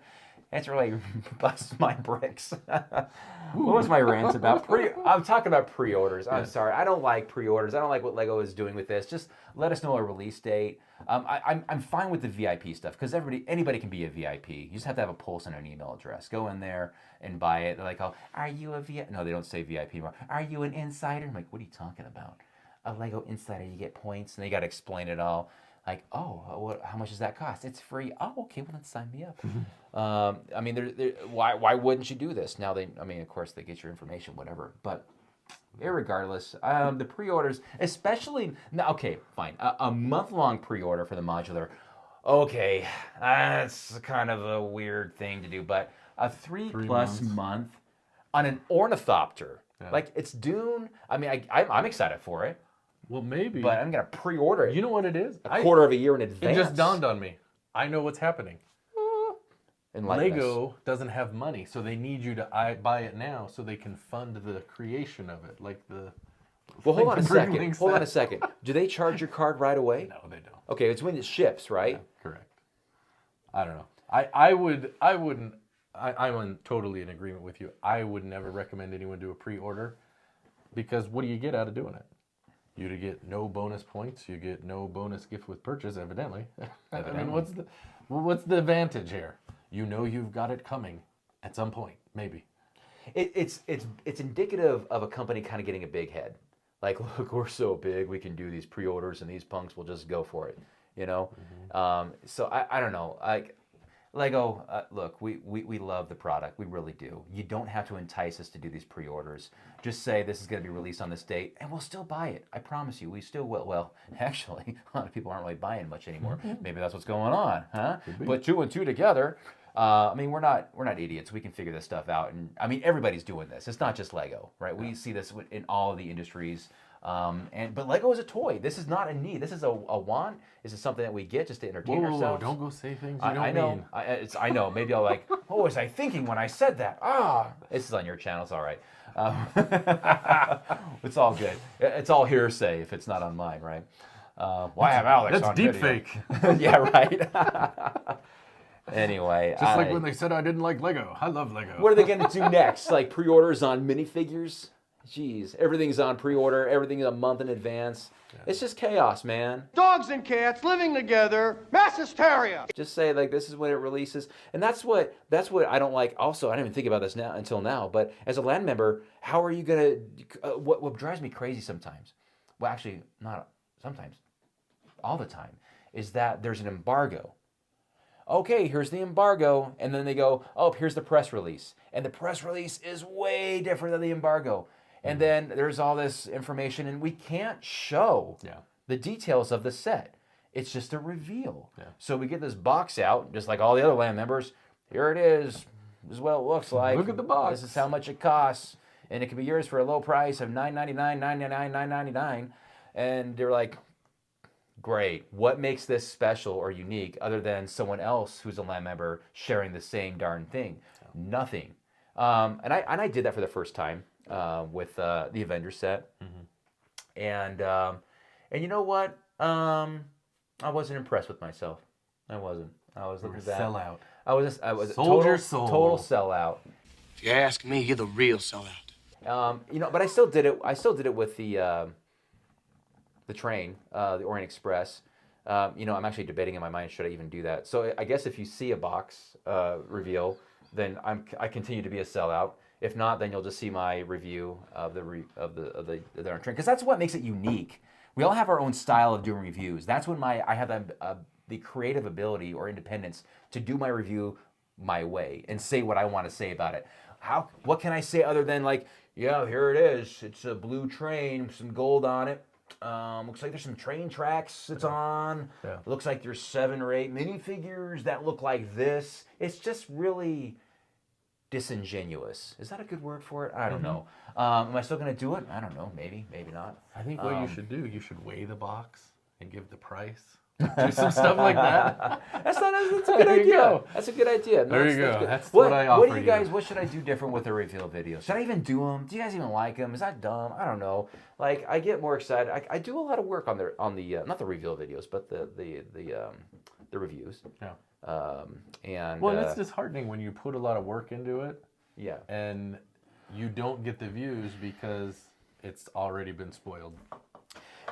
That's really busts my bricks. What was my rant about? I'm talking about pre-orders. I'm sorry. I don't like pre-orders. I don't like what Lego is doing with this. Just let us know a release date. I'm fine with the VIP stuff because anybody can be a VIP. You just have to have a pulse and an email address. Go in there and buy it. They're like, oh, are you a VIP? No, they don't say VIP anymore. Are you an insider? I'm like, what are you talking about? A Lego insider, you get points, and they got to explain it all. Like, oh, how much does that cost? It's free. Oh, okay, well then sign me up. I mean, why wouldn't you do this? Now of course they get your information, whatever. But irregardless, the pre-orders, especially now. Okay, fine, a month-long pre-order for the modular. Okay, that's kind of a weird thing to do, but a 3+ month on an ornithopter, like it's Dune. I mean, I'm excited for it. Well, maybe. But I'm going to pre-order it. You know what it is? A quarter of a year in advance. It just dawned on me. I know what's happening. Enlighten us. Lego doesn't have money, so they need you to buy it now so they can fund the creation of it. Well, hold like on a the second. Bricklink Hold on a set. second. Do they charge your card right away? No, they don't. Okay, it's when it ships, right? Yeah, correct. I don't know. I'm totally in agreement with you. I would never recommend anyone do a pre-order because what do you get out of doing it? You get no bonus points. You get no bonus gift with purchase, evidently. I mean, what's the advantage here? You know you've got it coming at some point, maybe. It's indicative of a company kind of getting a big head. Like, look, we're so big, we can do these pre-orders, and these punks will just go for it. You know. Mm-hmm. So I don't know. Like Lego, look, we love the product. We really do. You don't have to entice us to do these pre-orders. Just say this is going to be released on this date, and we'll still buy it. I promise you, we still will. Well, actually, a lot of people aren't really buying much anymore. Maybe that's what's going on, huh? Put 2 and 2 together. I mean, we're not idiots. We can figure this stuff out. And I mean, everybody's doing this. It's not just Lego, right? We see this in all of the industries. But Lego is a toy. This is not a need. This is a want. This is something that we get just to entertain Whoa, ourselves. don't go say things you don't I know. mean. I know. Maybe I'll like, what was I thinking when I said that? This is on your channel. It's all right. It's all good. It's all hearsay if it's not on mine, right? Why have Alex That's on deep video? fake. Yeah, right. Anyway. Just like when they said I didn't like Lego. I love Lego. What are they going to do next? Like pre-orders on minifigures? Jeez, everything's on pre-order. Everything's a month in advance. Yeah. It's just chaos, man. Dogs and cats living together, mass hysteria. Just say like this is when it releases, and that's what I don't like. Also, I didn't even think about this until now. But as a LAN member, how are you gonna? What drives me crazy sometimes? Well, actually, not sometimes, all the time, is that there's an embargo. Okay, here's the embargo, and then they go, oh, here's the press release, and the press release is way different than the embargo. And then there's all this information, and we can't show the details of the set. It's just a reveal. Yeah. So we get this box out, just like all the other LAN members. Here it is. This is what it looks like. Look at the box. This is how much it costs. And it can be yours for a low price of $9.99, $9.99, $9.99. And they're like, great. What makes this special or unique other than someone else who's a LAN member sharing the same darn thing? Nothing. And I did that for the first time. With the Avengers set, and you know what? I wasn't impressed with myself. I wasn't. I was looking at that. Sellout. I was a Sold your soul. Total sellout. If you ask me, you're the real sellout. But I still did it. I still did it with the train, the Orient Express. I'm actually debating in my mind, should I even do that? So I guess if you see a box reveal, then I continue to be a sellout. If not, then you'll just see my review of the train, because that's what makes it unique. We all have our own style of doing reviews. That's when I have the creative ability or independence to do my review my way and say what I want to say about it. What can I say other than like, yeah, here it is. It's a blue train, some gold on it. Looks like there's some train tracks it's on. Yeah. Looks like there's 7 or 8 minifigures that look like this. It's just really disingenuous. Is that a good word for it? I don't know. Am I still going to do it? I don't know. Maybe not. I think what you should do, you should weigh the box and give the price. Do some stuff like that. That's a good idea. That's a good idea. There you go. That's what I offer What do you guys? What should I do different with the reveal videos? Should I even do them? Do you guys even like them? Is that dumb? I don't know. Like I get more excited. I do a lot of work on the not the reveal videos, but the reviews. Yeah. And it's disheartening when you put a lot of work into it. Yeah. And you don't get the views because it's already been spoiled.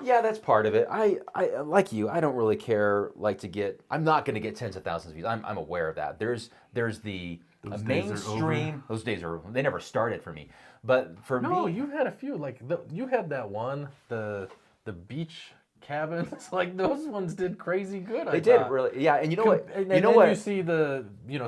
Yeah, that's part of it. I like you. I don't really care. I'm not going to get tens of thousands of views. I'm aware of that. There's the mainstream. Those days are over. They never started for me. But for me, no, you've had a few. You had that one, the beach cabins. Like those ones did crazy good. They did really. Yeah, and you know what? And then you see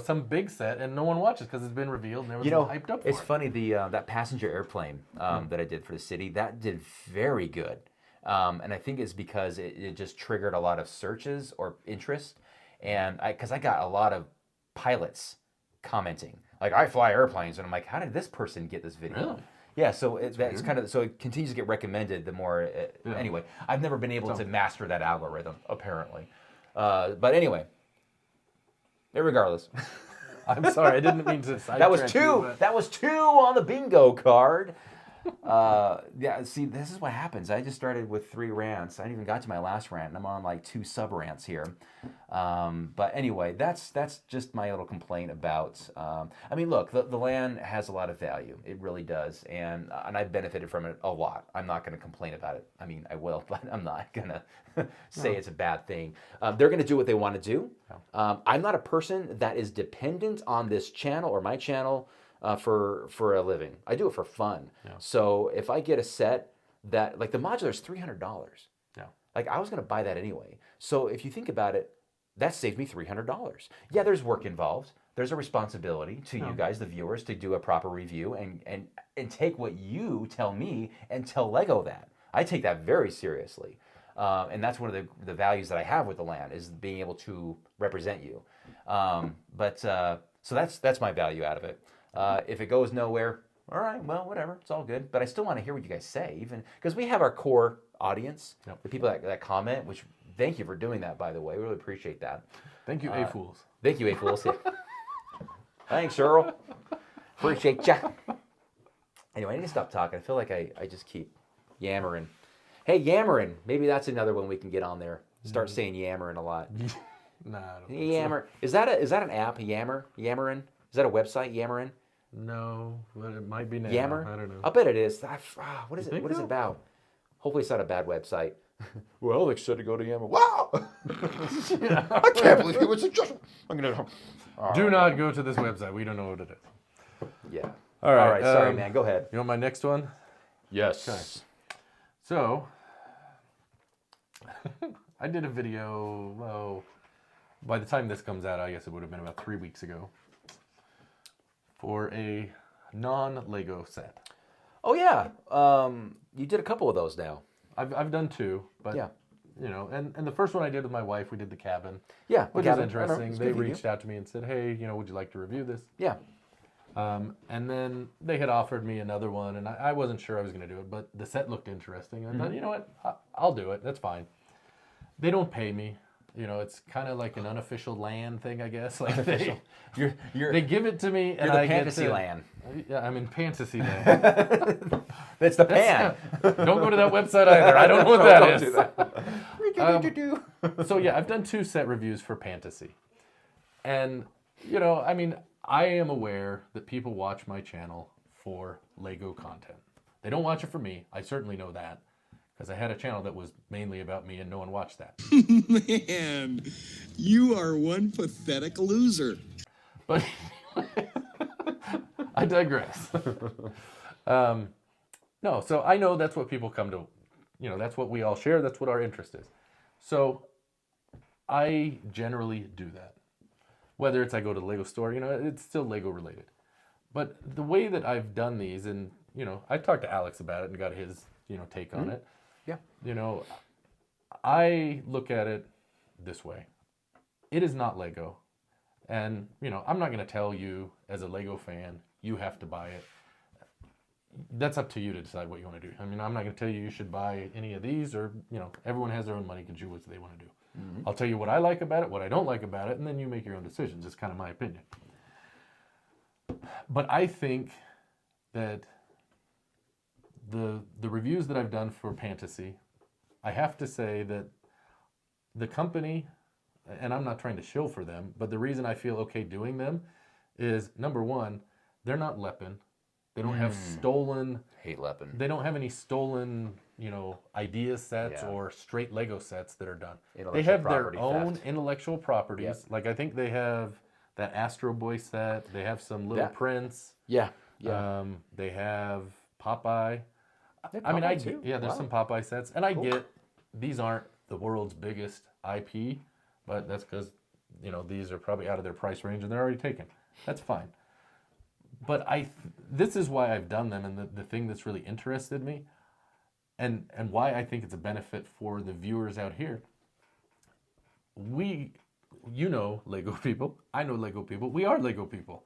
some big set and no one watches because it's been revealed and everyone's hyped up for it. It's funny that passenger airplane that I did for the city, that did very good. And I think it's because it just triggered a lot of searches or interest. And because I got a lot of pilots commenting, like, I fly airplanes. And I'm like, how did this person get this video? Really? Yeah, so it continues to get recommended the more. Anyway, I've never been able to master that algorithm, apparently. But anyway, regardless. I'm sorry, I didn't mean to sidetrack That was 2. you, That was 2 on the bingo card. See, this is what happens. I just started with 3 rants. I didn't even got to my last rant, and I'm on like 2 sub rants here. But anyway, that's just my little complaint about. I mean, look, the LAN has a lot of value. It really does, and I've benefited from it a lot. I'm not going to complain about it. I mean, I will, but I'm not going to say it's a bad thing. They're going to do what they want to do. I'm not a person that is dependent on this channel or my channel. For a living. I do it for fun. Yeah. So if I get a set that, like the modular is $300. Yeah. Like I was going to buy that anyway. So if you think about it, that saved me $300. Yeah, there's work involved. There's a responsibility to you guys, the viewers, to do a proper review and take what you tell me and tell Lego that. I take that very seriously. And that's one of the values that I have with the LAN is being able to represent you. So that's my value out of it. If it goes nowhere, all right, well, whatever. It's all good. But I still want to hear what you guys say, even because we have our core audience, the people that comment, which thank you for doing that, by the way. We really appreciate that. Thank you, A-Fools. Thank you, A-Fools. Yeah. Thanks, Earl. Appreciate ya. Anyway, I need to stop talking. I feel like I just keep yammering. Hey, yammering. Maybe that's another one we can get on there. Start saying yammering a lot. Nah, I don't think Yammer. Is that an app? Yammer? Yammerin? Is that a website? Yammerin? No, but it might be now. Yammer? I don't know. I'll bet it is. What is it? think What is it so? about? Hopefully it's not a bad website. Well, they said to go to Yammer. Wow! I can't believe it was just. I'm gonna. Do not go to this website. We don't know what it is. Yeah. All right. All right. Sorry, man. Go ahead. You want my next one? Yes. So, I did a video, well, by the time this comes out, I guess it would have been about 3 weeks ago, for a non-Lego set. Oh yeah. You did a couple of those now. I've done 2, but, Yeah. you know, and the first one I did with my wife, we did the cabin, Yeah. which the was cabin. I know. interesting. It's They good video. reached out to me and said, hey, you know, would you like to review this? Yeah. And then they had offered me another one, and I wasn't sure I was going to do it, but the set looked interesting. I thought, you know what, I'll do it. That's fine. They don't pay me. You know, it's kind of like an unofficial land thing, I guess. Like they give it to me, and You're the I fantasy get to, land. Yeah, I'm in fantasy land. That's the pan. Don't go to that website either. I don't know what that is. Do. So yeah, I've done 2 set reviews for Fantasy. And, you know, I mean, I am aware that people watch my channel for Lego content. They don't watch it for me. I certainly know that. Because I had a channel that was mainly about me and no one watched that. Man, you are one pathetic loser. But I digress. No, so I know that's what people come to, you know, that's what we all share. That's what our interest is. So I generally do that. Whether it's I go to the Lego store, you know, it's still Lego related. But the way that I've done these, and, you know, I talked to Alex about it and got his, you know, take on it. Yeah. You know, I look at it this way. It is not Lego. And, you know, I'm not going to tell you as a Lego fan, you have to buy it. That's up to you to decide what you want to do. I mean, I'm not going to tell you should buy any of these, or, you know, everyone has their own money, can do what they want to do. I'll tell you what I like about it, what I don't like about it, and then you make your own decisions. It's kind of my opinion. But I think that the reviews that I've done for Fantasy, I have to say that the company, and I'm not trying to shill for them, but the reason I feel okay doing them is, number one, they're not Leppin. They don't have stolen. Hate Leppin. They don't have any stolen, you know, idea sets Yeah. or straight Lego sets that are done. They Intellectual have their property own theft. intellectual properties. Yep. Like I think they have that Astro Boy set. They have some Little Yeah. Prince. Yeah. Yeah. They have Popeye. They have I mean, Popeye too? there's Wow. some Popeye sets, and I get these aren't the world's biggest IP, but that's because, you know, these are probably out of their price range and they're already taken. That's fine. But this is why I've done them, and the thing that's really interested me, and why I think it's a benefit for the viewers out here. You know Lego people. I know Lego people. We are Lego people.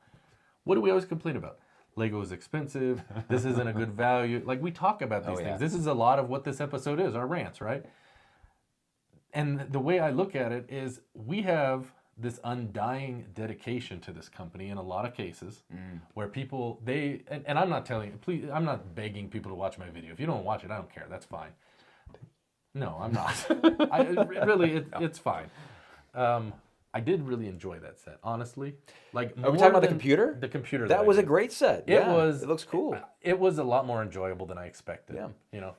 What do we always complain about? Lego is expensive. This isn't a good value. Like, we talk about these things. This is a lot of what this episode is, our rants, right? And the way I look at it is we have this undying dedication to this company in a lot of cases where people, and I'm not telling you, please, I'm not begging people to watch my video. If you don't watch it, I don't care. That's fine. No, I'm not. It's fine. I did really enjoy that set, honestly. Like, Are we talking about the computer? The computer. That was I a did. great set. It was. It looks cool. It was a lot more enjoyable than I expected. Yeah. You know,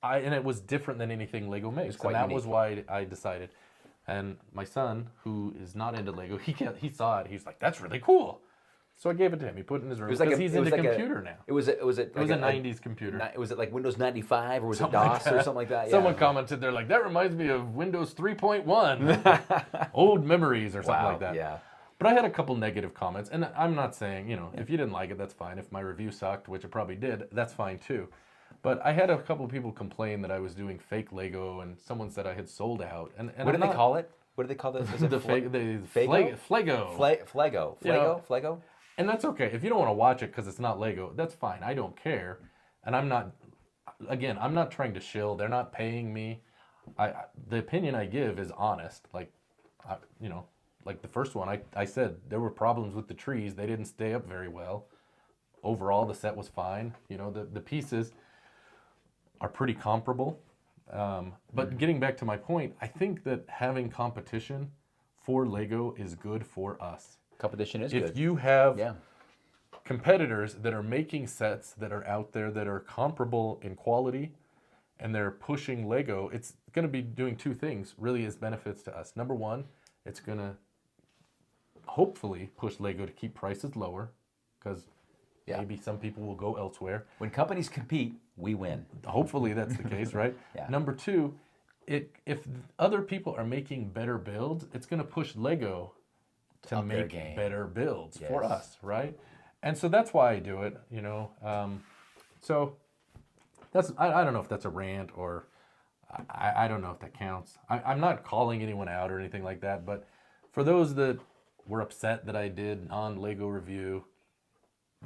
and it was different than anything Lego makes. quite And that unique. was why I decided. And my son, who is not into Lego, he saw it. He's like, "That's really cool." So I gave it to him. He put it in his room because he's into computer now. It was a It was a 90s computer. Was it like Windows 95 or was it Something like DOS or that. something like that? Yeah. Someone commented, they're like, "That reminds me of Windows 3.1, old memories," or something like that. Yeah. But I had a couple negative comments, and I'm not saying, you know, if you didn't like it, that's fine. If my review sucked, which it probably did, that's fine too. But I had a couple people complain that I was doing fake Lego, and someone said I had sold out. And What do they call it? What do they call this? Is it the fake, Fago? Flego. Flego. You know, Flego. And that's okay. If you don't want to watch it because it's not Lego, that's fine. I don't care. And I'm not trying to shill. They're not paying me. The opinion I give is honest. Like the first one, I said there were problems with the trees. They didn't stay up very well. Overall, the set was fine. The pieces are pretty comparable. But getting back to my point, I think that having competition for Lego is good for us. Competition is good. If you have competitors that are making sets that are out there that are comparable in quality and they're pushing Lego, it's going to be doing two things really as benefits to us. Number one, it's going to hopefully push Lego to keep prices lower because maybe some people will go elsewhere. When companies compete, we win. Hopefully that's the case, right? Yeah. Number two, if other people are making better builds, it's going to push Lego to make better builds for us, right? And so that's why I do it, So that's I don't know if that's a rant or I don't know if that counts. I'm not calling anyone out or anything like that, but for those that were upset that I did non-Lego review,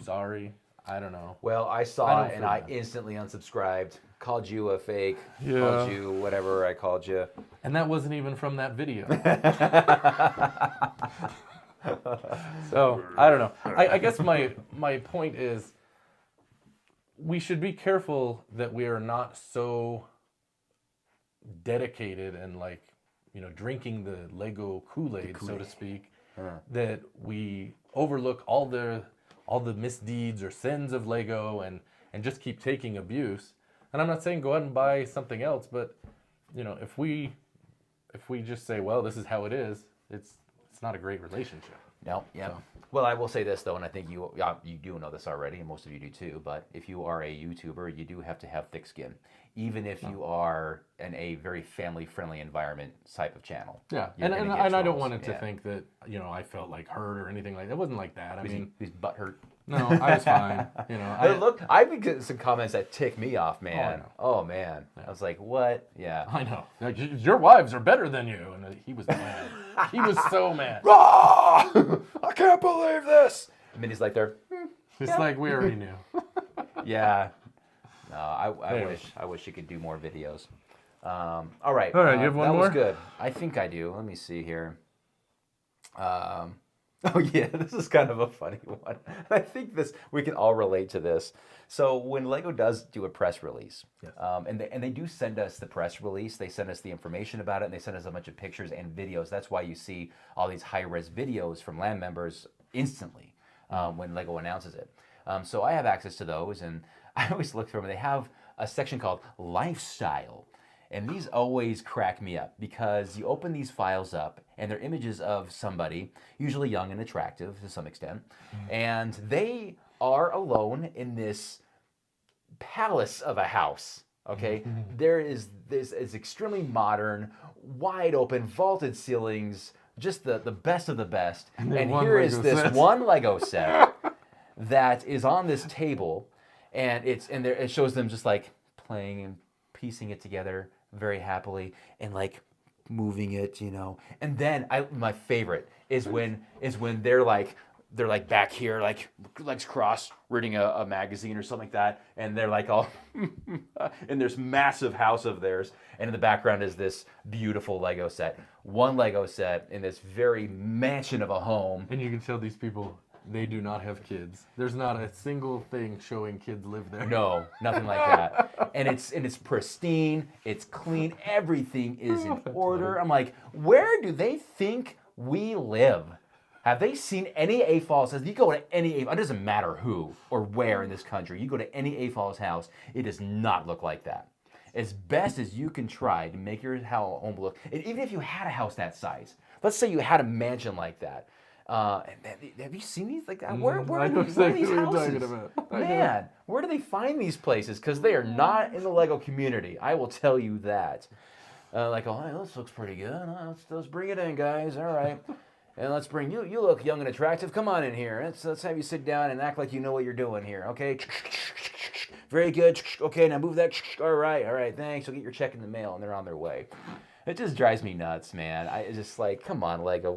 sorry. I don't know. Well, I saw it and I instantly unsubscribed. Called you a fake. Yeah. Called you whatever I called you. And that wasn't even from that video. So, I don't know. I guess my point is we should be careful that we are not so dedicated and drinking the Lego Kool-Aid, so to speak, that we overlook all the misdeeds or sins of Lego and just keep taking abuse. And I'm not saying go out and buy something else, but if we just say, well, this is how it is, it's not a great relationship. No, yeah. So. Well, I will say this though, and I think you do know this already, and most of you do too. But if you are a YouTuber, you do have to have thick skin, even if you are in a very family-friendly environment type of channel. Yeah, and I don't want it to think that I felt like hurt or anything like that. It wasn't like that. I mean, his butt hurt. No, I was fine. I've been getting some comments that tick me off, man. Oh man, I was like, what? Yeah, I know. Like, your wives are better than you, and he was mad. He was so mad. I can't believe this. And then he's like, there. It's like we already knew. Yeah. No, I wish you could do more videos. All right. All right, you have one more? That was good. I think I do. Let me see here. Oh yeah, this is kind of a funny one. I think we can all relate to this. So when Lego does do a press release, yes. and they do send us the press release, they send us the information about it, and they send us a bunch of pictures and videos. That's why you see all these high-res videos from LAN members instantly when Lego announces it. So I have access to those, and I always look through them. They have a section called Lifestyle. And these always crack me up because you open these files up and they're images of somebody, usually young and attractive to some extent, and they are alone in this palace of a house, okay? There is this is extremely modern, wide open, vaulted ceilings, just the best of the best. And here is this one Lego set that is on this table, and it shows them just like playing and piecing it together very happily and like moving it, And then my favorite is when they're like back here, like legs crossed, reading a magazine or something like that, and they're like all in this massive house of theirs, and in the background is this beautiful Lego set. One Lego set in this very mansion of a home. And you can tell these people, they do not have kids. There's not a single thing showing kids live there. No, nothing like that. And it's pristine, it's clean, everything is in order. I'm like, where do they think we live? Have they seen any AFOL's house? You go to any AFOL, it doesn't matter who or where in this country, you go to any AFOL's house, it does not look like that. As best as you can try to make your home look, and even if you had a house that size, let's say you had a mansion like that, have you seen these like that? Where are these houses? Man, where do they find these places? Because they are not in the Lego community. I will tell you that. Like, oh, hey, this looks pretty good. Let's bring it in, guys. All right. And let's bring you. You look young and attractive. Come on in here. Let's have you sit down and act like you know what you're doing here. Okay. Very good. Okay, now move that. All right. Thanks. You'll get your check in the mail, and they're on their way. It just drives me nuts, man. It's just like, come on, Lego.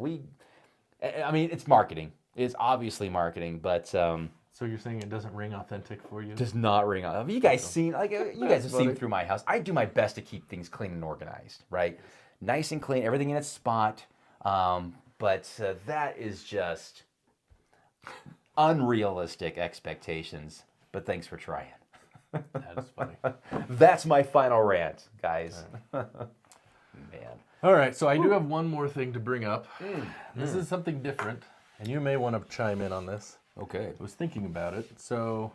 I mean, it's marketing. It's obviously marketing, but So you're saying it doesn't ring authentic for you? does not ring up. Have you guys seen? Like you guys have seen funny. through my house. I do my best to keep things clean and organized, right? Nice and clean, everything in its spot. But that is just unrealistic expectations. But thanks for trying. That is funny. That's my final rant, guys. Man. All right, so I do have one more thing to bring up. This is something different, and you may want to chime in on this. Okay. I was thinking about it. So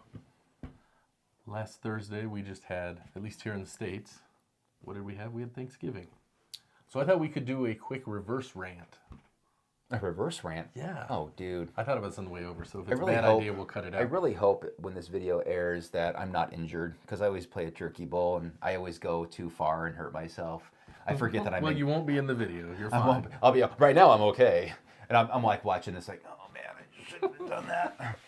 last Thursday, we just had, at least here in the States, what did we have? We had Thanksgiving. So I thought we could do a quick reverse rant. A reverse rant? Yeah. Oh, dude. I thought about this on the way over, so if it's really a bad hope- idea, we'll cut it out. I really hope when this video airs that I'm not injured, because I always play a turkey bowl and I always go too far and hurt myself. I forget that I'm Well, in. you won't be in the video. You're I fine. won't. I'll be right now. I'm okay, and I'm like watching this, like, oh man, I shouldn't have done that.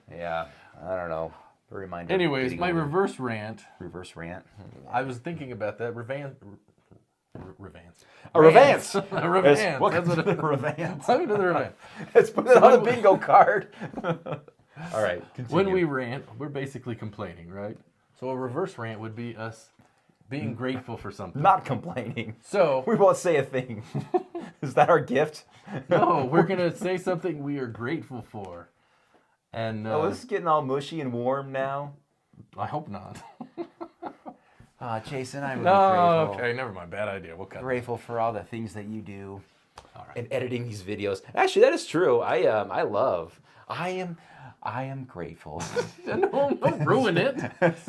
Yeah, I don't know. A reminder. of Anyways, getting my older. reverse rant. reverse rant. I was thinking about that. Revance. A revance. A revance. Welcome That's what to it the revance. Welcome to the revance. Let's put it on the bingo card. All right. Continue. When we rant, we're basically complaining, right? So a reverse rant would be us being grateful for something. not complaining, So, we won't say a thing. Is that our gift? no, we're going to say something we are grateful for. And Oh, this is getting all mushy and warm now. I hope not. Jason, I'm really No, grateful. okay, never mind. Bad idea. We'll cut it. Grateful for all the things that you do. All right. And editing these videos. Actually, that is true. I am grateful. No, don't ruin it.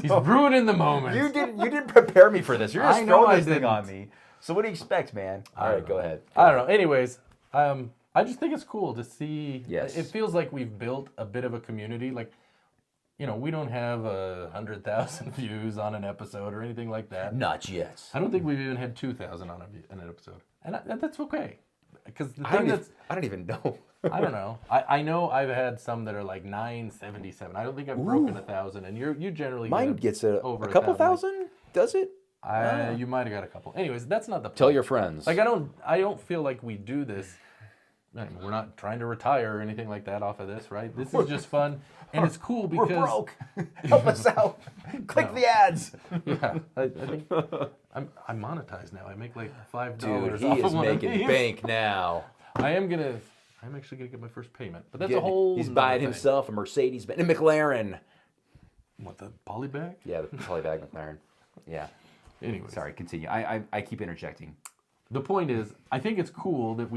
He's ruining the moment. You didn't prepare me for this. You're just I know throwing I this thing didn't. on me. So what do you expect, man? All right, go ahead. I don't know. Anyways, I just think it's cool to see. Yes. It feels like we've built a bit of a community. Like, you know, we don't have 100,000 views on an episode or anything like that. Not yet. I don't think we've even had 2,000 on an episode, and that's okay. Because the I thing don't even know. I don't know. I know I've had some that are like 977. I don't think I've broken 1,000, and you generally Mine get gets over a couple 1,000. thousand. Does it? You might have got a couple. Anyways, that's not the point. Tell your friends. Like I don't feel like we do this. I mean, we're not trying to retire or anything like that off of this, right? This is just fun, and it's cool because We're broke. Help us out. Click the ads. Yeah, I think I'm monetized now. I make like $5 Dude, he off is of one of making these. bank now. I'm actually gonna get my first payment, but that's a whole. He's nother buying thing. himself a Mercedes, a McLaren. What, the poly bag? Yeah, the polybag McLaren. Yeah. Anyway, Sorry, continue. I keep interjecting. the point is, I think it's cool that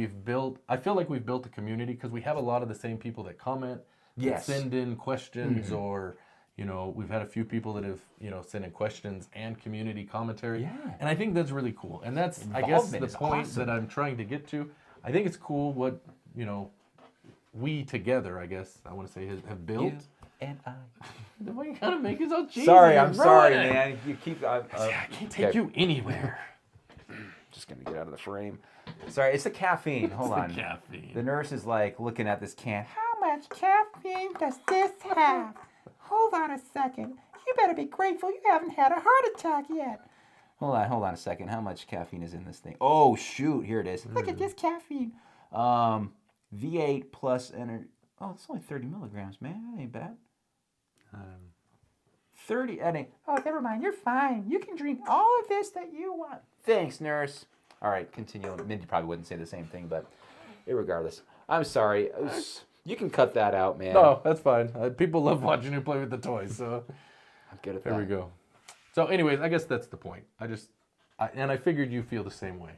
I feel like we've built a community because we have a lot of the same people that comment, Yes. that send in questions, or, you know, we've had a few people that have, you know, sent in questions and community commentary. Yeah. And I think that's really cool. And that's, I guess, Involvement the is point awesome. that I'm trying to get to. I think it's cool what, you know, we together, I guess, I want to say, have built. You and I. Why you gotta make it so cheesy? Sorry, You're I'm sorry, ruining it. man. You keep. I can't take you anywhere. Just gonna get out of the frame. Sorry, it's the caffeine. Hold The on. caffeine. The nurse is like looking at this can. How much caffeine does this have? Hold on a second. You better be grateful you haven't had a heart attack yet. Hold on a second. How much caffeine is in this thing? Oh shoot, here it is. Look at this caffeine. V8 plus energy. Oh, it's only 30 milligrams, man. That ain't bad. 30. That ain't. Oh, never mind. You're fine. You can drink all of this that you want. Thanks, nurse. All right, continue. Mindy probably wouldn't say the same thing, but irregardless, I'm sorry. You can cut that out, man. No, that's fine. People love watching you play with the toys, so I'm good at that. there we go. So, anyways, I guess that's the point. I figured you feel the same way.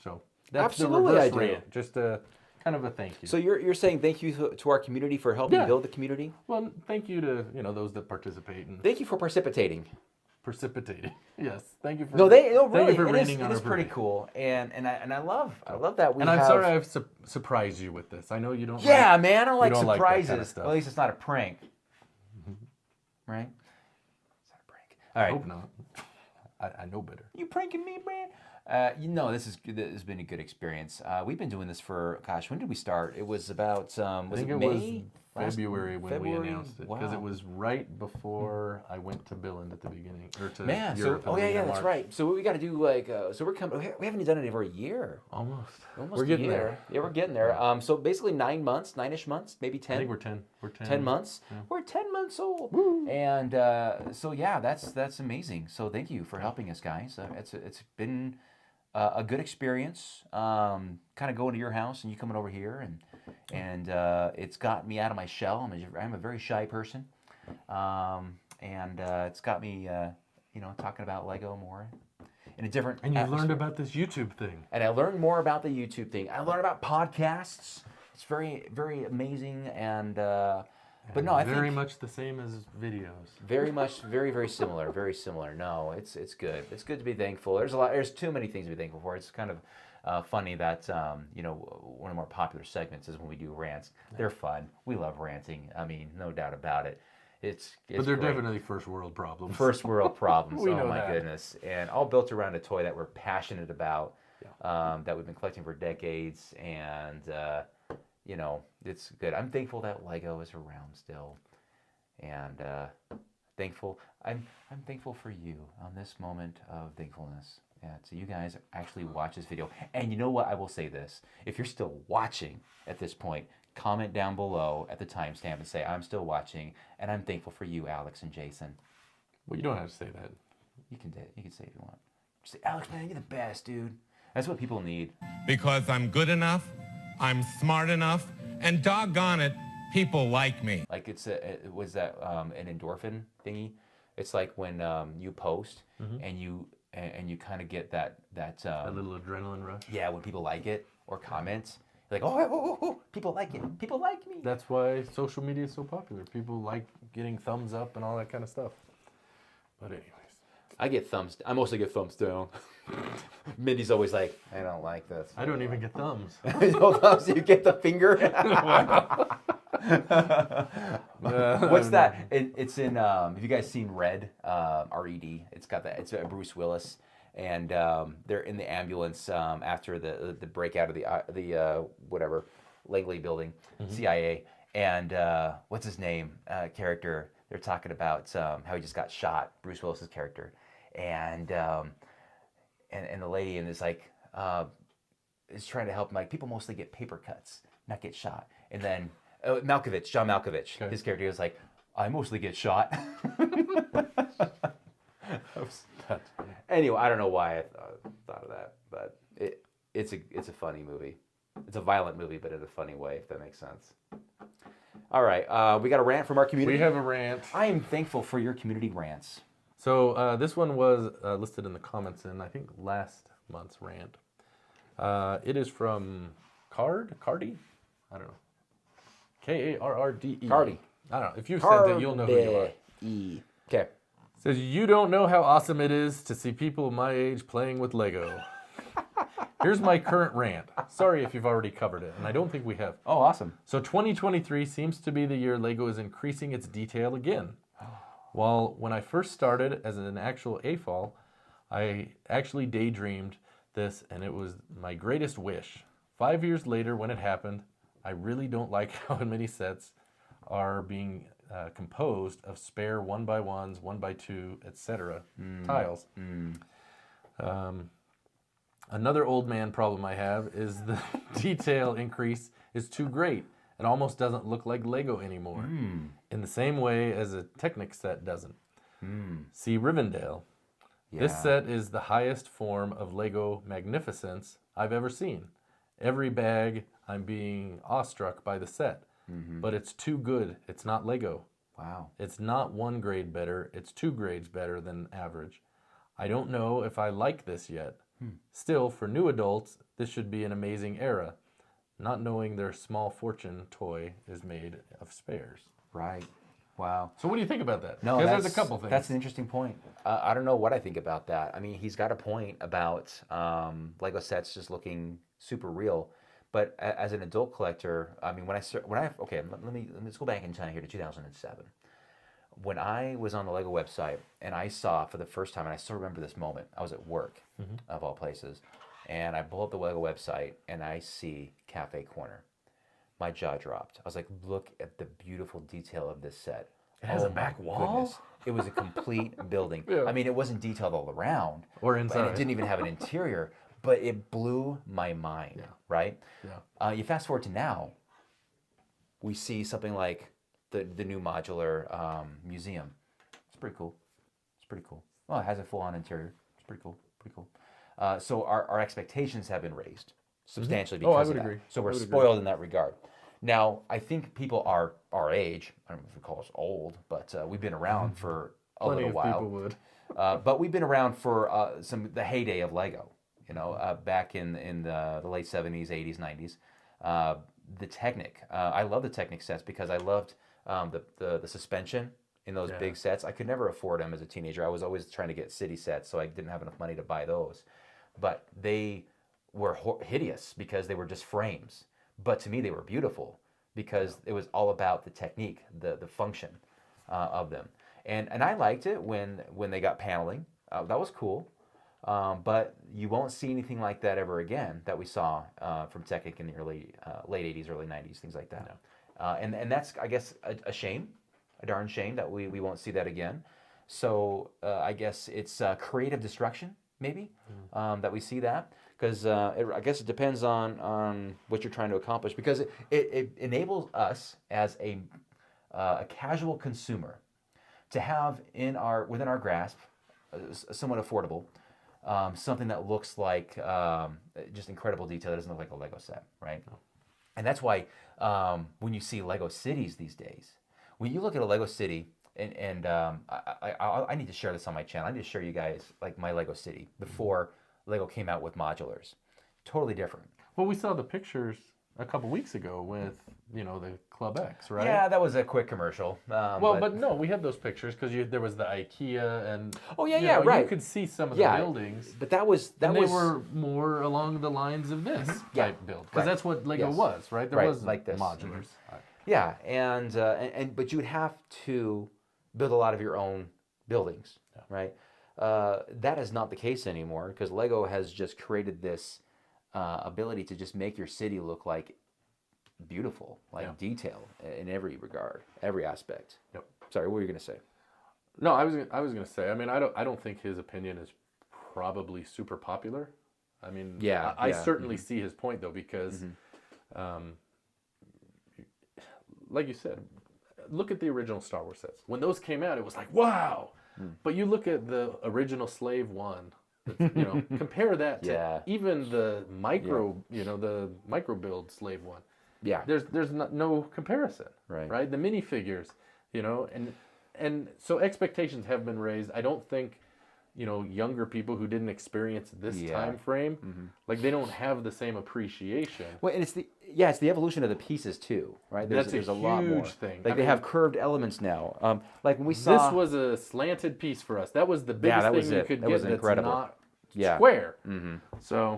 So that's Absolutely, the I reverse do. rant. Just a kind of a thank you. So you're saying thank you to our community for helping Yeah. build the community? Well, thank you to those that participate and Thank you for precipitating. precipitating. Yes, thank you for. No, thank really, you for it raining is, on it is our pretty parade. cool, and I love that we. And I'm have, sorry I've surprised you with this. I know you don't. Yeah, like, man, I don't like don't like that surprises. kind of stuff. Well, at least it's not a prank, right? It's not a prank. All I right, hope not. I know better. you pranking me, man? This has been a good experience. We've been doing this for, gosh, when did we start? It was about I was think it it May? was February when we February? announced it because Wow. it was right before I went to Billund at the beginning or to Man, Europe. so at the beginning of that's March. right. So we got to do like so we're coming. We haven't done it for a year. Almost. Almost We're a getting year. there. Yeah, we're getting there. So basically 9 months, 9ish months, maybe 10. I think we're 10. We're 10. 10 months. Yeah. We're 10 months old. And so yeah, that's amazing. So thank you for helping us, guys. It's been a good experience. Kind of going to your house and you coming over here, and it's got me out of my shell. I'm a very shy person, and it's got me talking about Lego more in a different. And you learned atmosphere. about this YouTube thing. And I learned more about the YouTube thing. I learned about podcasts. It's very, very amazing. And but no, I very think much the same as videos. very much, very, very similar. Very similar. No, it's good. It's good to be thankful. There's too many things to be thankful for. It's kind of funny that one of the more popular segments is when we do rants. They're fun. We love ranting. I mean, no doubt about it. It's But they're great. definitely first world problems. First world problems. We Oh know my that. goodness. And all built around a toy that we're passionate about, that we've been collecting for decades. And, it's good. I'm thankful that Lego is around still. And I'm thankful for you on this moment of thankfulness. Yeah, so you guys actually watch this video. And you know what? I will say this. If you're still watching at this point, comment down below at the timestamp and say, I'm still watching, and I'm thankful for you, Alex and Jason. Well, you don't have to say that. You can say if you want. Just say, Alex, man, you're the best, dude. That's what people need. Because I'm good enough, I'm smart enough, and doggone it, people like me. Like it was that an endorphin thingy. It's like when you post and you kind of get that A little adrenaline rush. yeah, when people like it or comment, like oh, people like it, people like me. That's why social media is so popular. People like getting thumbs up and all that kind of stuff. But anyways. I get thumbs. I mostly get thumbs down. Mindy's always like, I don't like this. I don't even get thumbs. No thumbs. You get the finger. What's that? It's in. Have you guys seen Red? R-E-D. It's got that. It's Bruce Willis, and they're in the ambulance after the breakout of the whatever Langley building, CIA, and what's his name? Character. They're talking about how he just got shot. Bruce Willis's character, and the lady and is like is trying to help him. Like people mostly get paper cuts, not get shot, and then. John Malkovich, Okay. his character was like, I mostly get shot. Anyway, I don't know why I thought of that, but it's a funny movie. It's a violent movie, but in a funny way, if that makes sense. All right, we got a rant from our community. We have a rant. I am thankful for your community rants. So this one was listed in the comments in, I think, last month's rant. It is from Cardi? I don't know. Karrde. Cardi. I don't know. If you've said that, you'll know who you are. E. Okay. Says, you don't know how awesome it is to see people my age playing with Lego. Here's my current rant. Sorry if you've already covered it, and I don't think we have. Oh, awesome. So 2023 seems to be the year Lego is increasing its detail again. While when I first started as an actual AFOL, I actually daydreamed this, and it was my greatest wish. 5 years later, when it happened, I really don't like how many sets are being composed of spare 1x1s, 1x2, etc. tiles. Another old man problem I have is the detail increase is too great. It almost doesn't look like Lego anymore. In the same way as a Technic set doesn't. See Rivendell. This set is the highest form of Lego magnificence I've ever seen. Every bag, I'm being awestruck by the set. But it's too good. It's not Lego. Wow. It's not 1 grade better. It's 2 grades better than average. I don't know if I like this yet. Still, for new adults, this should be an amazing era. Not knowing their small fortune toy is made of spares. Right. Wow. So what do you think about that? No, Because that's there's a couple things. That's an interesting point. I don't know what I think about that. I mean, he's got a point about Lego sets just looking super real. But as an adult collector, I mean, let's go back in time here to 2007. When I was on the Lego website and I saw for the first time, and I still remember this moment, I was at work, of all places, and I pull up the Lego website and I see Cafe Corner. My jaw dropped. I was like, look at the beautiful detail of this set. It has a back wall? It was a complete building. Yeah. I mean, it wasn't detailed all around. Or And inside. it didn't even have an interior, but it blew my mind, right? Yeah. You fast forward to now, we see something like the new modular museum. It's pretty cool. It's pretty cool. Well, it has a full-on interior. It's pretty cool. Pretty cool. So our expectations have been raised substantially Oh, I because would of that. agree. So we're I would agree. spoiled in that regard. Now, I think people our age, I don't know if we call us old, but we've been around for a Plenty little of while. people would. But we've been around for the heyday of Lego. You know, back in the late 70s, 80s, 90s. The Technic. I love the Technic sets because I loved the suspension in those big sets. I could never afford them as a teenager. I was always trying to get city sets, so I didn't have enough money to buy those. But they were hideous because they were just frames. But to me, they were beautiful because it was all about the technique, the function of them. And I liked it when they got paneling. That was cool. But you won't see anything like that ever again that we saw from Technic in the late 80s, early 90s, things like that. And that's, I guess, a shame, a darn shame that we won't see that again. So I guess it's creative destruction, maybe, that we see that. Because I guess it depends on what you're trying to accomplish. Because it enables us as a casual consumer to have within our grasp, somewhat affordable, something that looks like just incredible detail. It doesn't look like a Lego set, right? No. And that's why when you see Lego cities these days, when you look at a Lego city, and I need to share this on my channel. I need to share you guys like my Lego city before Lego came out with modulars. Totally different. Well, we saw the pictures a couple weeks ago with, the Club X, right? Yeah, that was a quick commercial. But no, we had those pictures because there was the IKEA and right. You could see some of the buildings. But that was they were more along the lines of this type build because that's what Lego was, right? There was like this modulars. Yeah, and but you would have to build a lot of your own buildings, right? That is not the case anymore because Lego has just created this ability to just make your city look like beautiful, like detail in every regard, every aspect. Yep. Sorry, what were you going to say? No, I was going to say. I mean, I don't think his opinion is probably super popular. I mean, I certainly see his point though because, like you said, look at the original Star Wars sets. When those came out, it was like wow. But you look at the original Slave One. Compare that to even the micro, the micro build Slave One. Yeah. There's no comparison. Right. The minifigures, and so expectations have been raised. I don't think, younger people who didn't experience this time frame, like they don't have the same appreciation. Well, and it's the evolution of the pieces too, right? There's a lot more. Thing. Like they have curved elements now. Like when we saw this was a slanted piece for us. That was the biggest thing you could get. Was incredible. That's not square. So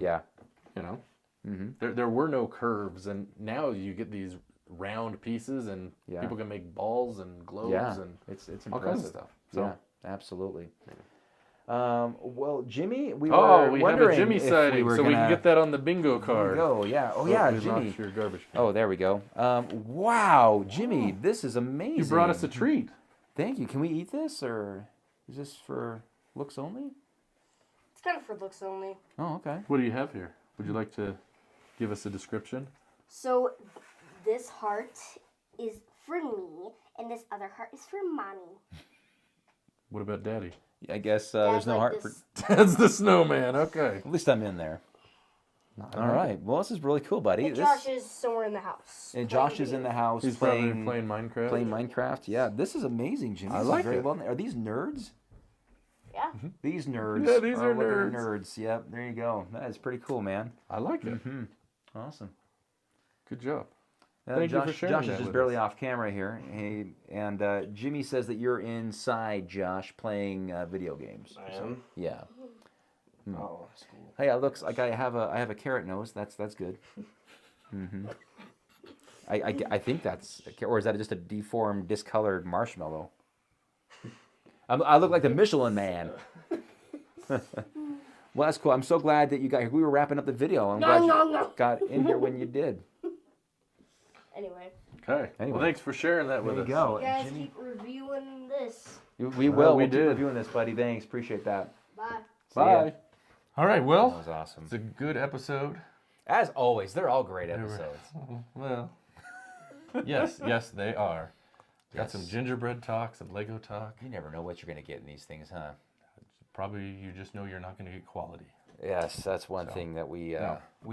Mm-hmm. There were no curves, and now you get these round pieces, and people can make balls and globes and it's all kinds of stuff. So. Yeah, absolutely. Well, Jimmy, we have wondering a Jimmy sighting, we so we can get that on the bingo card. Oh yeah, Jimmy. Your garbage can. Oh, there we go. Wow, Jimmy, this is amazing. You brought us a treat. Thank you. Can we eat this, or is this for looks only? It's kind of for looks only. Oh, okay. What do you have here? Would you like to give us a description? So, this heart is for me, and this other heart is for mommy. What about Daddy? I guess there's no heart for. That's the snowman. Okay. At least I'm in there. All right. Well, this is really cool, buddy. And Josh is somewhere in the house. And Josh is in the house. He's playing Minecraft. Playing Minecraft. Yeah, this is amazing, Jimmy. I like it. Are these nerds? Yeah. These nerds. Yeah, these are nerds. Nerds. Yep. There you go. That is pretty cool, man. I like it. Awesome. Good job. Thank you for sharing Josh is just barely off camera here. And Jimmy says that you're inside, Josh, playing video games. I am? Yeah. Oh, that's cool. Hey, it looks like I have a carrot nose. That's good. I think that's, or is that just a deformed, discolored marshmallow? I look like the Michelin Man. Well, that's cool. I'm so glad that you got here. We were wrapping up the video. I'm glad you got in here when you did. Anyway. Okay. Anyway. Well, thanks for sharing that There with you us. go. You guys Jimmy. keep reviewing this. We Well, will. we We'll keep did. reviewing this, buddy. Thanks. Appreciate that. Bye. See ya. Bye. All right. Well, That was awesome. it's a good episode. As always, they're all great episodes. Well, yes, they are. Got Yes. some gingerbread talk, some Lego talk. You never know what you're going to get in these things, huh? Probably you just know you're not going to get quality. Yes, that's one thing that we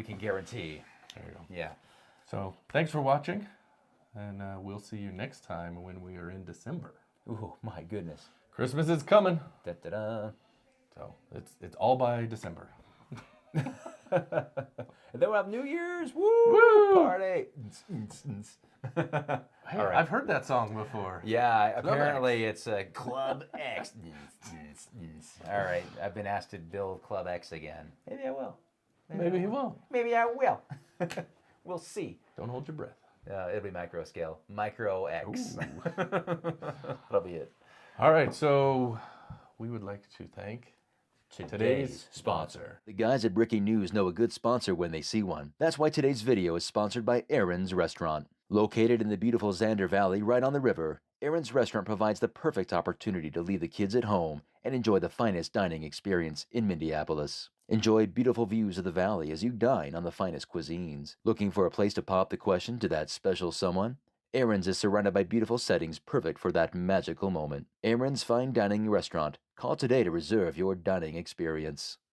can guarantee. There you go. Yeah. So thanks for watching, and we'll see you next time when we are in December. Ooh, my goodness. Christmas is coming, Da da da. so it's all by December. And then we'll have New Year's. Woo! Woo! Party. Hey, All right. I've heard that song before. Yeah, apparently it's Club X. All right, I've been asked to build Club X again. Maybe I will. Maybe he won't. Maybe I will. We'll see. Don't hold your breath. It'll be micro scale. Micro X. That'll be it. All right, so we would like to thank today's sponsor. The guys at Breaking News know a good sponsor when they see one. That's why today's video is sponsored by Aaron's Restaurant. Located in the beautiful Zander Valley right on the river, Aaron's Restaurant provides the perfect opportunity to leave the kids at home and enjoy the finest dining experience in Minneapolis. Enjoy beautiful views of the valley as you dine on the finest cuisines. Looking for a place to pop the question to that special someone? Aaron's is surrounded by beautiful settings perfect for that magical moment. Aaron's Fine Dining Restaurant. Call today to reserve your dining experience.